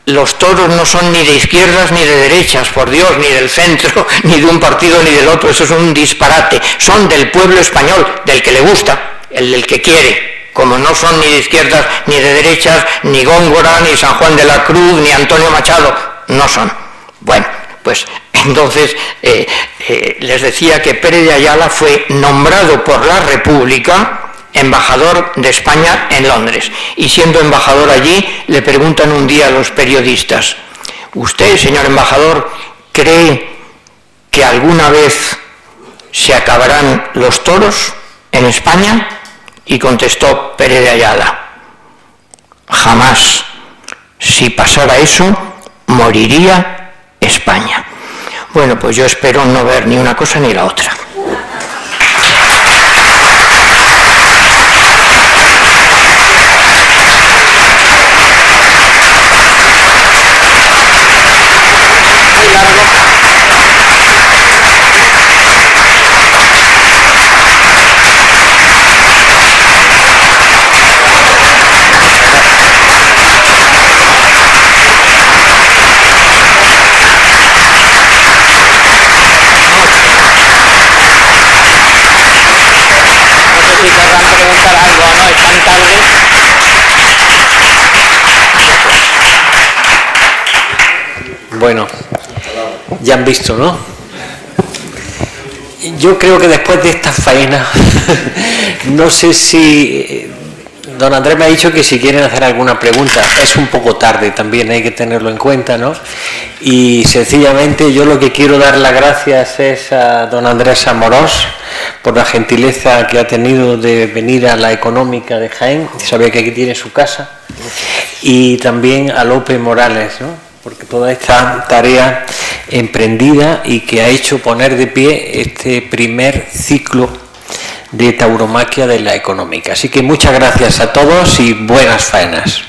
Speaker 3: los toros no son ni de izquierdas ni de derechas, por Dios, ni del centro, ni de un partido ni del otro, eso es un disparate, son del pueblo español, del que le gusta, el del que quiere, como no son ni de izquierdas ni de derechas, ni Góngora, ni San Juan de la Cruz, ni Antonio Machado, no son. Bueno, pues entonces les decía que Pérez de Ayala fue nombrado por la República embajador de España en Londres, y siendo embajador allí le preguntan un día a los periodistas: ¿usted, señor embajador, cree que alguna vez se acabarán los toros en España? Y contestó Pérez de Ayala: jamás. Si pasara eso, moriría España. Bueno, pues yo espero no ver ni una cosa ni la otra.
Speaker 1: Bueno, ya han visto, ¿no? Yo creo que después de esta faena, no sé si... Don Andrés me ha dicho que si quieren hacer alguna pregunta, es un poco tarde también, hay que tenerlo en cuenta, ¿no? Y sencillamente yo lo que quiero dar las gracias es a don Andrés Amorós por la gentileza que ha tenido de venir a la Económica de Jaén, sabía que aquí tiene su casa, y también a López Morales, ¿no? Porque toda esta tarea emprendida y que ha hecho poner de pie este primer ciclo de tauromaquia de la Económica. Así que muchas gracias a todos y buenas faenas.